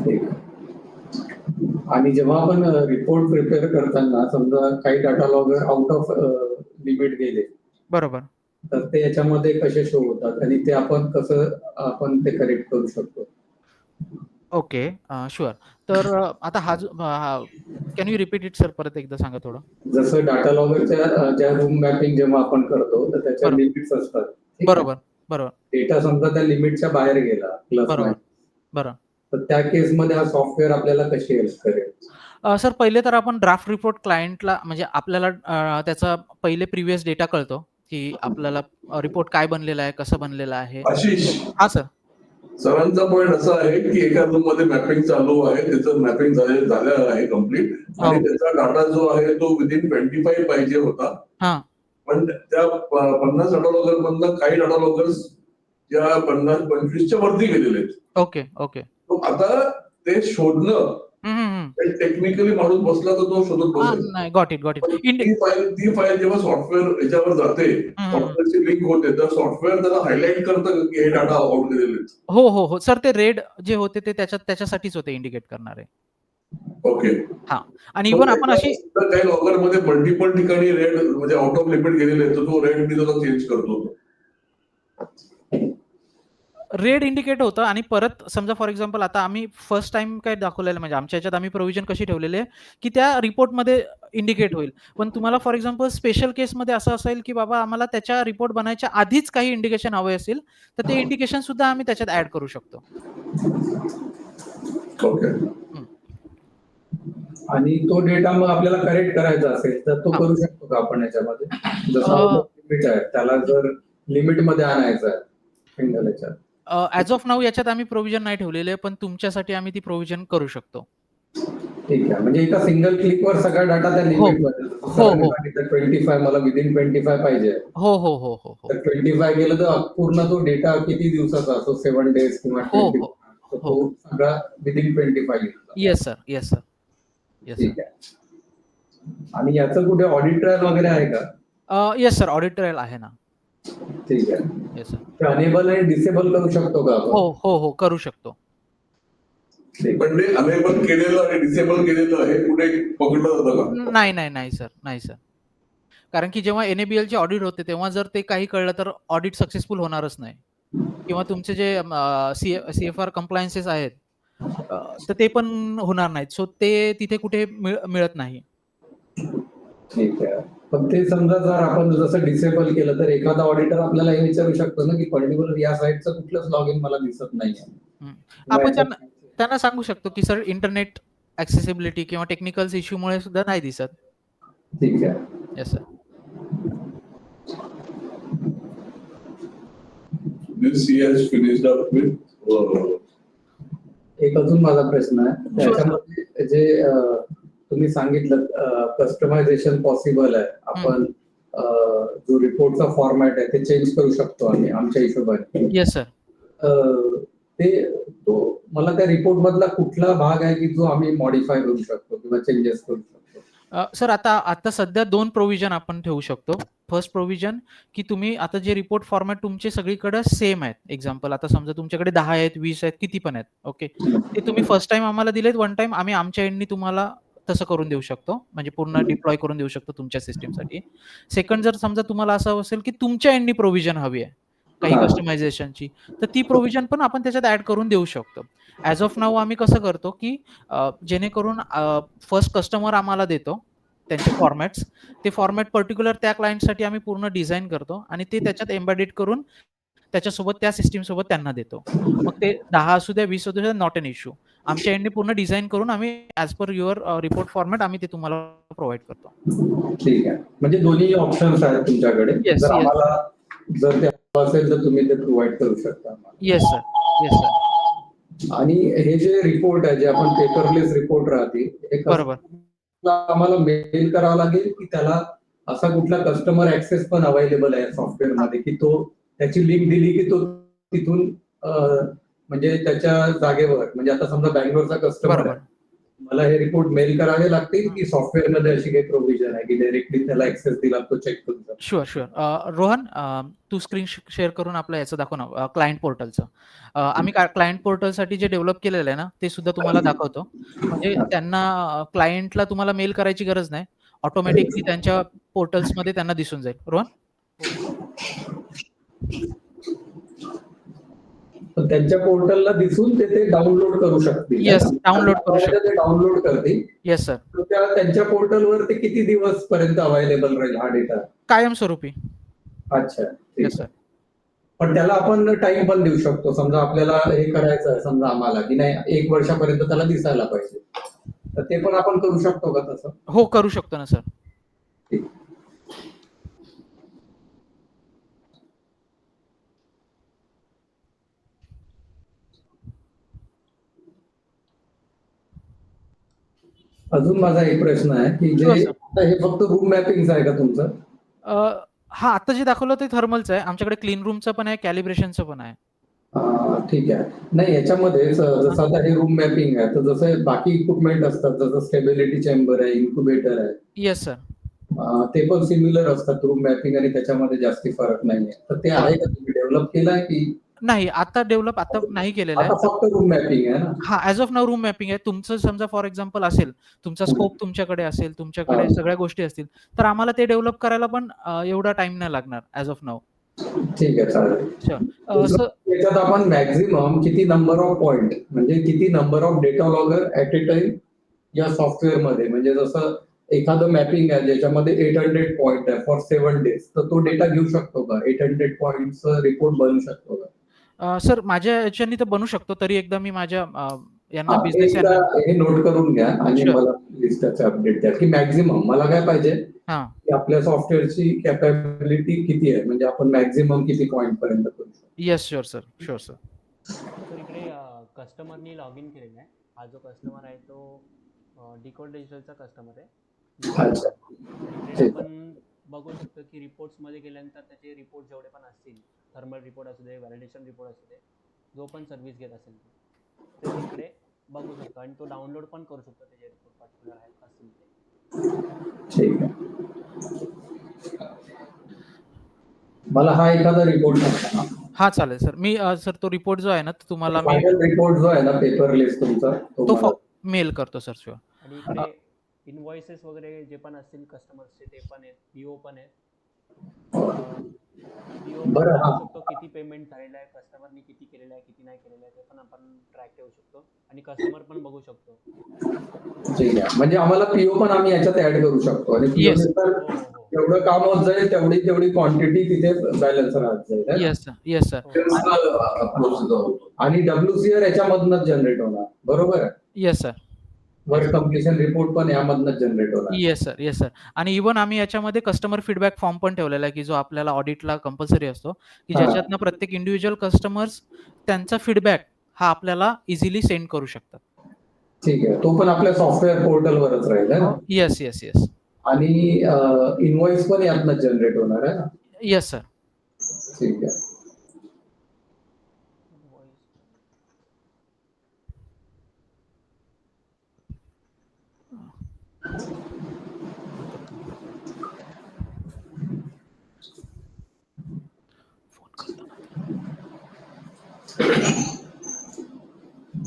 ठीक आहे. आणि जेव्हा आपण रिपोर्ट प्रिपेअर करताना समजा काही data logger out of limit गेले, बरोबर. तर ते याच्यामध्ये कसे शो होतात आणि ते आपण कसं ते करेक्ट करू शकतो? ओके. शुअर. तर आता हा जो can you repeat it sir, परत एकदा सांगा थोडं? जसं डाटा लॉगरच्या ज्या रूम मॅपिंग जेव्हा आपण करतो, तर त्याच्या बरोबर. लिमिट्स असतात. ठीक आहे. बरोबर, बरोबर. डेटा समजा त्या लिमिटच्या बाहेर गेला, प्लस बरोबर, मायनस, बरं. तर त्या केसमध्ये हा सॉफ्टवेअर आपल्याला कशी हेल्प करेल? सर पहिले तर आपण ड्राफ्ट रिपोर्ट क्लायंटला म्हणजे आपल्याला त्याचा पहिले प्रिव्हियस डेटा कळतो, की आपल्याला रिपोर्ट काय बनलेला आहे, कसं बनलेलं आहे. आशिष, हां सर. सरांचा पॉइंट असा आहे की एका रूम मध्ये मॅपिंग चालू आहे, त्याचं मॅपिंग झालं आहे कम्प्लीट, आणि हो. त्याचा डाटा जो आहे तो विदिन 25 पाहिजे होता. हां. पण त्या 50 डाटा लॉगर मधनं काही डाटा लॉगर्स ज्या 50-25च्या वरती गेलेले आहेत. Okay, okay. आता ते शोधणं, हं, हं, हं. टेक्निकली माणूस बसला तर तो शोधत बसेल. नाही, गॉट इट, गॉट पण इट. ती फाईल जेव्हा सॉफ्टवेअर याच्यावर जाते, सॉफ्टवेअरची लिंक होते, तर सॉफ्टवेअर त्याला हायलाइट करतं की हे डाटा आउट गेलेले आहेत. हो. सर ते रेड जे होते ते त्याच्यासाठीच होते इंडिकेट करणारे. ओके. हां. आणि इव्हन आपण अशी काही लॉगर मध्ये मल्टिपल ठिकाणी रेड म्हणजे आउट ऑफ लिमिट गेलेले आहेत, तर तो रेड त्याला चेंज करतो. रेड इंडिकेट होतं आणि परत समजा फॉर एक्झाम्पल आता आम्ही फर्स्ट टाइम काय दाखवलेलं, म्हणजे आमच्या ह्याच्यात आम्ही प्रोव्हिजन कशी ठेवलेली आहे, की त्या रिपोर्टमध्ये इंडिकेट होईल. पण तुम्हाला फॉर एक्झाम्पल स्पेशल केसमध्ये असं असेल, की बाबा आम्हाला त्याच्या रिपोर्ट बनायच्या आधीच काही इंडिकेशन हवे असेल, तर ते इंडिकेशन सुद्धा आम्ही त्याच्यात ॲड करू शकतो. ओके. आणि तो डेटा मग आपल्याला करेक्ट करायचा असेल, तर तो करू शकतो का आपण याच्यामध्ये? जसं लिमिट आहे, त्याला जर लिमिटमध्ये आणायचं आहे सिंगल याच्यात. ॲज ऑफ नाऊ याच्यात आम्ही प्रोव्हिजन नाही ठेवलेले, पण तुमच्यासाठी आम्ही ती प्रोव्हिजन करू शकतो. ठीक आहे. म्हणजे एका सिंगल क्लिकवर सगळा डाटा त्या हो. लिमिटमध्ये. हो. 25 मला विदिन 25 पाहिजे. हो. तर 25 गेलं तर पूर्ण तो डेटा किती दिवसाचा असतो? 7 डेज किंवा 20. हो. तो सगळा विदिन 25 येतो. Yes sir. ठीक आहे. आणि याचं कुठे ऑडिट ट्रायल वगैरे आहे का? येस सर, ऑडिट ट्रायल आहे ना. ठीक आहे. Yes sir. ते अनेबल आणि डिसेबल करू शकतो का आपण? हो, करू शकतो. पण ते अनेबल केलेलं आणि डिसेबल केलेलं हे कुठे पकडलं जातं का? नाही सर. कारण की जेव्हा एनएबीएलचे ऑडिट होते, तेव्हा जर ते काही कळलं तर ऑडिट सक्सेसफुल होणारच नाही. किंवा तुमचे जे सीएफआर कंप्लायन्सेस आहेत, तर ते पण होणार नाहीत. सो ते तिथे कुठे मिळत नाही. ठीक आहे. पण ते समजा जर आपण जसं डिसेबल केलं, तर एखादा ऑडिटर आपल्याला हे विचारू शकतो ना, की पर्टिक्युलर या साइटचं कुठलंच लॉगिन मला दिसत नाहीये. आपण त्यांना सांगू शकतो, की सर इंटरनेट ॲक्सेसिबिलिटी किंवा टेक्निकल इश्यूमुळे सुद्धा नाही दिसत. ठीक आहे. Yes sir. This he has finished up with. एक अजून माझा प्रश्न आहे. त्याच्यामध्ये जे तुम्ही सांगितलं कस्टमायझेशन पॉसिबल आहे. आपण जो रिपोर्टचा फॉर्मॅट आहे ते चेंज करू शकतो आम्ही आमच्या हिशोबाने. Yes sir. तो मला त्या रिपोर्ट मधला कुठला भाग आहे की जो आम्ही मॉडिफाय करू शकतो किंवा चेंजेस करू शकतो? सर आता सध्या 2 प्रोव्हिजन आपण ठेवू शकतो. फर्स्ट प्रोव्हिजन, की तुम्ही आता जे रिपोर्ट फॉर्मॅट तुमचे सगळीकडे सेम आहेत. एक्झाम्पल आता समजा तुमच्याकडे 10 आहेत, 20 आहेत, किती पण आहेत. ओके. ते तुम्ही फर्स्ट टाईम आम्हाला दिलेत, वन टाईम आम्ही आमच्या एंडनी तुम्हाला तसं करून देऊ शकतो. म्हणजे पूर्ण डिप्लॉय करून देऊ शकतो तुमच्या सिस्टमसाठी. सेकंड, जर समजा तुम्हाला असं असेल, की तुमच्या एंडनी प्रोव्हिजन हवी आहे, काही कस्टमायझेशनची, तर ती प्रोव्हिजन पण आपण त्याच्यात ॲड करून देऊ शकतो. ॲज ऑफ नाऊ आम्ही कसं करतो, की जेणेकरून फर्स्ट कस्टमर आम्हाला देतो त्यांचे फॉर्मॅट्स. ते फॉर्मॅट पर्टिक्युलर त्या क्लायंटसाठी आम्ही पूर्ण डिझाइन करतो आणि ते त्याच्यात एम्बेडेड करून त्याच्यासोबत त्या सिस्टमसोबत त्यांना देतो. मग ते 10 असू द्या, 20 असू द्या, नॉट एन इश्यू. आमच्या एंडनी पूर्ण डिझाइन करून आम्ही as per your report format आम्ही ते तुम्हाला प्रोव्हाईड करतो. ठीक आहे. म्हणजे दोन्ही ऑप्शन्स आहेत तुमच्याकडे. जर आम्हाला जर ते हवं असेल तर तुम्ही ते प्रोव्हाईड करू शकता. Yes sir. आणि हे जे रिपोर्ट आहे, जे आपण पेपरलेस रिपोर्ट राहतील, बरोबर. आम्हाला मेल करावं लागेल, की त्याला असा कुठला कस्टमर ऍक्सेस पण अवेलेबल आहे सॉफ्टवेअर मध्ये, की तो त्याची लिंक दिली की तो तिथून म्हणजे त्याच्या जागेवर, म्हणजे आता समजा बँगलोरचा कस्टमर आहे, मला हे रिपोर्ट मेल करावे लागतील की सॉफ्टवेअर मध्ये अशी काही प्रोव्हिजन आहे की डायरेक्टली त्याला ऍक्सेस दिला तो चेक करू शकतो? Sure sure. रोहन, तू स्क्रीन शेअर करून आपलं याचं दाखव ना, क्लायंट पोर्टलचं. आम्ही क्लायंट पोर्टलसाठी जे डेव्हलप केलेलं आहे ना, ते सुद्धा तुम्हाला दाखवतो. म्हणजे त्यांना क्लायंटला तुम्हाला मेल करायची गरज नाही. ऑटोमॅटिकली त्यांच्या पोर्टल्समध्ये त्यांना दिसून जाईल. रोहन? तर त्यांच्या पोर्टलला दिसून ते डाउनलोड करू शकतील. येस, डाउनलोड करू शकतील. ते डाउनलोड करतील. Yes sir. तर त्यांच्या पोर्टलवर ते किती दिवस पर्यंत अवेलेबल राहील हा डेटा? कायमस्वरूपी. अच्छा, ठीक येस आहे. सर. पण त्याला आपण टाइम पण देऊ शकतो. समजा आपल्याला हे करायचं आहे, समजा आम्हाला की नाही 1 वर्षापर्यंत त्याला दिसायला पाहिजे, तर ते पण आपण करू शकतो का तसं? हो, करू शकतो ना सर. ठीक. अजून माझा एक प्रश्न आहे की जे Sure, sir. आता हे फक्त रूम मॅपिंग आहे का तुमचं? हा, आता जे दाखवलं ते थर्मलचं आहे. आमच्याकडे क्लीन रूमचं पण आहे, कॅलिब्रेशनचं पण आहे. ठीक आहे. नाही याच्यामध्ये जसं आता हे रूम मॅपिंग आहे, तर जसं बाकी इक्विपमेंट असतात, जसं स्टेबिलिटी चेंबर आहे, इन्क्युबेटर आहे, येस सर. ते पण सिमिलर असतात रूम मॅपिंग आणि त्याच्यामध्ये जास्ती फरक नाहीये. तर ते आहे का, तुम्ही डेव्हलप केलंय की नाही, आता नाही केलेलं आता आहे. फक्त रूम मॅपिंग आहे ना? हां, as of now room mapping आहे. तुमचं समजा फॉर एक्झाम्पल असेल, तुमचा स्कोप तुमच्याकडे असेल, तुमच्याकडे हां. सगळ्या गोष्टी असतील, तर आम्हाला ते डेव्हलप करायला पण एवढा टाईम नाही लागणार ॲज ऑफ नाऊ. ठीक आहे, चालेल. शुअर. दुसरं, याच्यात आपण मॅक्झिमम किती नंबर ऑफ पॉइंट, म्हणजे किती number of data logger at A time या सॉफ्टवेअर मध्ये, म्हणजे जसं एखादं मॅपिंग आहे ज्याच्यामध्ये 800 पॉइंट आहे फॉर 7 डेज, तर तो डेटा घेऊ शकतो का? 800 पॉइंटचा रिपोर्ट बनवू शकतो का? सर माझ्या याच्यानी तर बनू शकतो. तरी एकदा मी माझ्या यांना हा, बिझनेस एकदा यांना हे नोट करून घ्या आणि Sure. मला लिस्टचा अपडेट द्या की मॅक्झिमम मला काय पाहिजे हां. की आपल्या सॉफ्टवेअरची कॅपॅबिलिटी किती आहे, म्हणजे आपण मॅक्झिमम किती पॉइंट पर्यंत करू शकतो. Yes, sure sir. Sure sir. तर इकडे कस्टमरनी लॉग इन केलेला आहे. हा जो कस्टमर आहे तो डिकोड डिजिटलचा कस्टमर आहे. अच्छा. इकडे आपण बघू शकतो की रिपोर्ट्समध्ये गेल्यानंतर त्याचे रिपोर्ट जेवढे पण असतील, थर्मल रिपोर्ट असू दे, व्हॅलिडेशन रिपोर्ट असू दे, जो पण सर्व्हिस घेत असेल ते इकडे बघू शकतो आणि तो डाउनलोड पण करू शकतो त्याचे रिपोर्ट पर्टिक्युलर आहेत असतील ते. ठीक आहे. मला हा एखादा रिपोर्ट सांगा. हां, चालेल सर. मी सर तो रिपोर्ट जो आहे ना, तो तुम्हाला मी फायनल रिपोर्ट जो आहे ना पेपरलेस तुमचा, तो मला मेल करतो सर. शुअर. आणि इकडे इनव्हॉइसेस वगैरे जे पण असतील कस्टमर्सचे ते पण आहेत, पीओ पण आहेत. पीओ पण बरं, बघू हां. शकतो किती पेमेंट झालेलं आहे, कस्टमरनी किती केलेलं आहे, किती नाही केलेलं आहे, ते पण आपण ट्रॅक ठेवू शकतो आणि कस्टमर पण बघू शकतो. ठीक आहे. म्हणजे आम्हाला पीओ पण आम्ही याच्यात ऍड करू शकतो आणि पीओ Yes. नंतर हो हो हो जेवढं काम होत जाईल तेवढी क्वांटिटी तिथे बॅलन्स राहत जाईल, है ना? Yes sir. Yes sir. आणि डब्ल्यूसीआर याच्यामधनच जनरेट होणार, बरोबर आहे? Yes sir. Work completion report पण यामधनच जनरेट होणार. Yes sir. Yes sir. आणि इव्हन आम्ही याच्यामध्ये कस्टमर फीडबॅक फॉर्म पण ठेवलेला आहे, की जो आपल्याला ऑडिटला कंपल्सरी असतो, की हां. ज्याच्यातनं प्रत्येक इंडिव्हिज्युअल कस्टमर्स त्यांचा फीडबॅक हा आपल्याला इझिली सेंड करू शकतात. ठीक आहे. तो पण आपल्या सॉफ्टवेअर पोर्टलवरच राहील, है ना? Yes, yes, yes. आणि इनव्हॉइस पण यातनं जनरेट होणार आहे ना? Yes sir. ठीक आहे.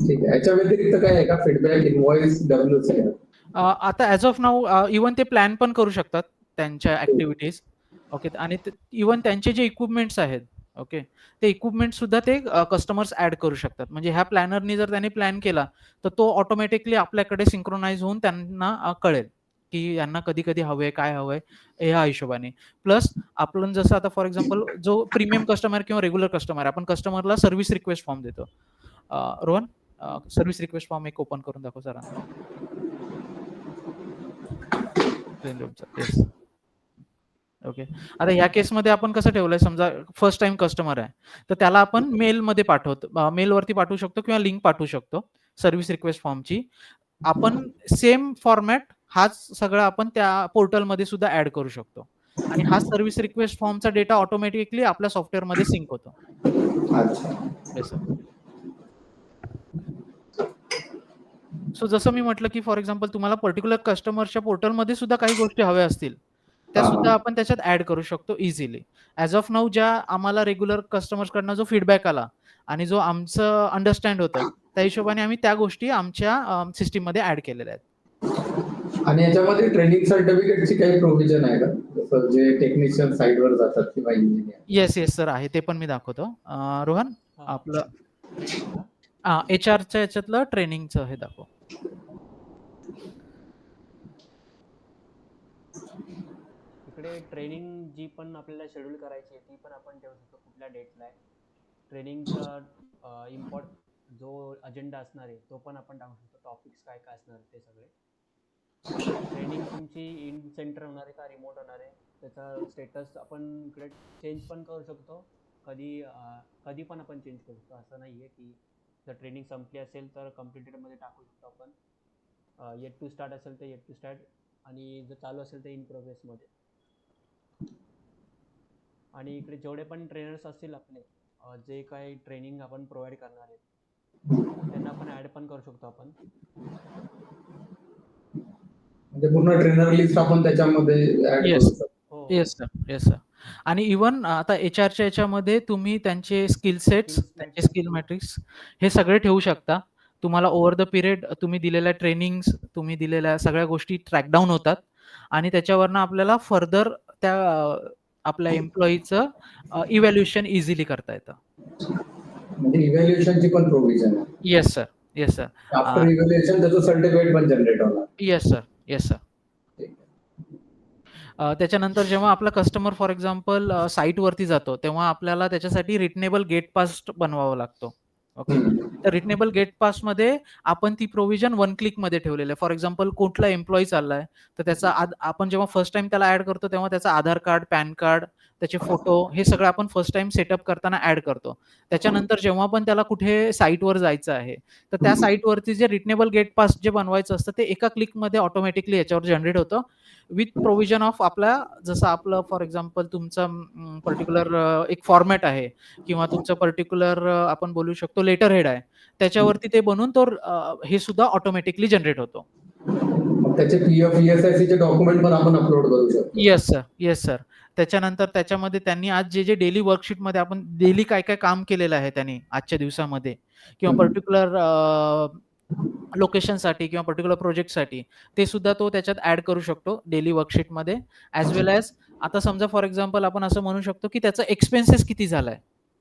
ठीक आहे. याच्या व्यतिरिक्त काय आहे का फीडबॅक, इनव्हॉइस, डब्ल्यूसीआर? आता ॲज ऑफ नाऊ इव्हन ते प्लॅन पण करू शकतात त्यांच्या ॲक्टिव्हिटीज. ओके. आणि इव्हन त्यांचे जे इक्विपमेंट्स आहेत, ओके, ते इक्विपमेंट सुद्धा ते कस्टमर्स ॲड करू शकतात. म्हणजे ह्या प्लॅनरनी जर त्यांनी प्लॅन केला, तर तो ऑटोमॅटिकली आपल्याकडे सिंक्रोनाइज होऊन त्यांना कळेल, की यांना कधी-कधी हवंय, काय हवंय, ह्या हिशोबाने. प्लस आपण जसं आता फॉर एक्झाम्पल जो प्रीमियम कस्टमर किंवा रेग्युलर कस्टमर आहे, आपण कस्टमरला सर्व्हिस रिक्वेस्ट फॉर्म देतो. रोहन, सर्व्हिस रिक्वेस्ट फॉर्म एक ओपन करून दाखव जरा. क्लीन रूमचा. येस. ओके. आता ह्या केसमध्ये आपण कसं ठेवलंय, समजा फर्स्ट टाईम कस्टमर आहे, तर त्याला आपण मेलमध्ये मेलवरती पाठवू शकतो किंवा लिंक पाठवू शकतो सर्व्हिस रिक्वेस्ट फॉर्मची. आपण सेम फॉर्मॅट हाच सगळा आपण त्या पोर्टलमध्ये सुद्धा ॲड करू शकतो आणि हा सर्व्हिस रिक्वेस्ट फॉर्मचा डेटा ऑटोमॅटिकली आपल्या सॉफ्टवेअरमध्ये सिंक होतो. अच्छा. Yes sir. सो जसं मी म्हटलं, की फॉर एक्झाम्पल तुम्हाला पर्टिक्युलर कस्टमरच्या पोर्टलमध्ये सुद्धा काही गोष्टी हव्या असतील, त्या हा, सुद्धा हा. आपण त्याच्यात ॲड करू शकतो इझिली. ॲज ऑफ नाऊ ज्या आम्हाला रेग्युलर कस्टमर्सकडनं जो फीडबॅक आला आणि जो आमचं अंडरस्टँड होतं, त्या हिशोबाने आम्ही त्या गोष्टी आमच्या सिस्टममध्ये ॲड केलेल्या आहेत. आणि याच्यामध्ये ट्रेनिंग सर्टिफिकेटची काही प्रोव्हिजन आहे का? जसं जे टेक्निशियन साईटवर जातात किंवा इंजिनियर. येस, येस सर आहे. ते पण मी दाखवतो. रोहन हा, आपलं बोला. एचआरच्या याच्यातलं ट्रेनिंगचं हे दाखव. इकडे ट्रेनिंग जी पण आपल्याला शेड्यूल करायची आहे ती पण आपण ठेवू शकतो कुठल्या डेटला आहे. ट्रेनिंगचा जो अजेंडा असणार आहे तो पण आपण टाकू शकतो. टॉपिक्स काय काय असणार ते सगळे. ट्रेनिंग तुमची इन सेंटर होणार आहे का रिमोट होणार आहे त्याचा स्टेटस आपण इकडे चेंज पण करू शकतो. कधी पण आपण चेंज करू शकतो. असं नाही आहे की जर ट्रेनिंग संपली असेल तर कम्प्लिटेडमध्ये टाकू शकतो आपण. येट टू स्टार्ट असेल तर येट टू स्टार्ट आणि जर चालू असेल तर इन प्रोग्रेसमध्ये. आणि इकडे जेवढे पण ट्रेनर्स असतील आपले जे काही ट्रेनिंग आपण प्रोव्हाइड करणार आहेत त्यांना आपण ऍड पण करू शकतो आपण. म्हणजे पूर्ण ट्रेनर लिस्ट आपण त्याच्यामध्ये ऍड येस. करू शकतो. हो येस सर, येस सर. आणि इव्हन आता एचआरच्या याच्यामध्ये तुम्ही त्यांचे स्किल सेट्स, Skills त्यांचे matrix. स्किल मॅट्रिक्स हे सगळे ठेवू शकता. तुम्हाला ओव्हर द पिरियड तुम्ही दिलेल्या ट्रेनिंग्स, तुम्ही दिलेल्या सगळ्या गोष्टी ट्रॅक डाउन होतात आणि त्याच्यावरनं आपल्याला फर्दर त्या आपल्या एम्प्लॉईचं इव्हॅल्युएशन इझिली करता येतं. म्हणजे इव्हॅल्युएशनची पण प्रोव्हिजन आहे. Yes sir, yes sir. After evaluation त्याचं सर्टिफिकेट पण जनरेट होणार. Yes sir, yes sir. त्याच्यानंतर जेव्हा आपला कस्टमर फॉर एक्झाम्पल साईटवरती जातो, तेव्हा आपल्याला त्याच्यासाठी रिटनेबल गेट पास बनवावा लागतो. ओके. तर रिटनेबल गेट पासमध्ये आपण ती प्रोव्हिजन वन क्लिकमध्ये ठेवलेलं आहे. फॉर एक्झाम्पल कुठला एम्प्लॉई चाललाय, तर त्याचा आपण जेव्हा फर्स्ट टाईम त्याला ॲड करतो, तेव्हा त्याचा आधार कार्ड, पॅन कार्ड, त्याचे फोटो हे सगळं आपण फर्स्ट टाईम सेटअप करताना ॲड करतो. त्याच्यानंतर जेव्हा पण त्याला कुठे साईटवर जायचं आहे, तर त्या साईटवरती जे रिटनेबल गेट पास जे बनवायचं असतं, ते एका क्लिकमध्ये ऑटोमॅटिकली याच्यावर जनरेट होतं. विथ प्रोव्हिजन ऑफ आपला जसं आपलं फॉर एक्झाम्पल तुमचं पर्टिक्युलर एक फॉर्मॅट आहे किंवा तुमचं पर्टिक्युलर आपण बोलू शकतो लेटर हेड आहे. त्याच्यावरती ते बनवून तो हे सुद्धा ऑटोमॅटिकली जनरेट होतो. मग त्याचे पीएफ ESIC चे डॉक्युमेंट पण आपण अपलोड करू शकतो. Yes sir, yes sir. त्याच्यानंतर त्याच्यामध्ये त्यांनी आज जे डेली वर्कशीटमध्ये आपण डेली काय काम केलेलं आहे त्यांनी आजच्या दिवसामध्ये किंवा पर्टिक्युलर लोकेशनसाठी किंवा पर्टिक्युलर प्रोजेक्टसाठी ते सुद्धा तो त्याच्यात ॲड करू शकतो डेली वर्कशीटमध्ये. ॲज वेल ॲज आता समजा फॉर एक्झाम्पल आपण असं म्हणू शकतो की त्याचा एक्सपेन्सेस किती झालाय.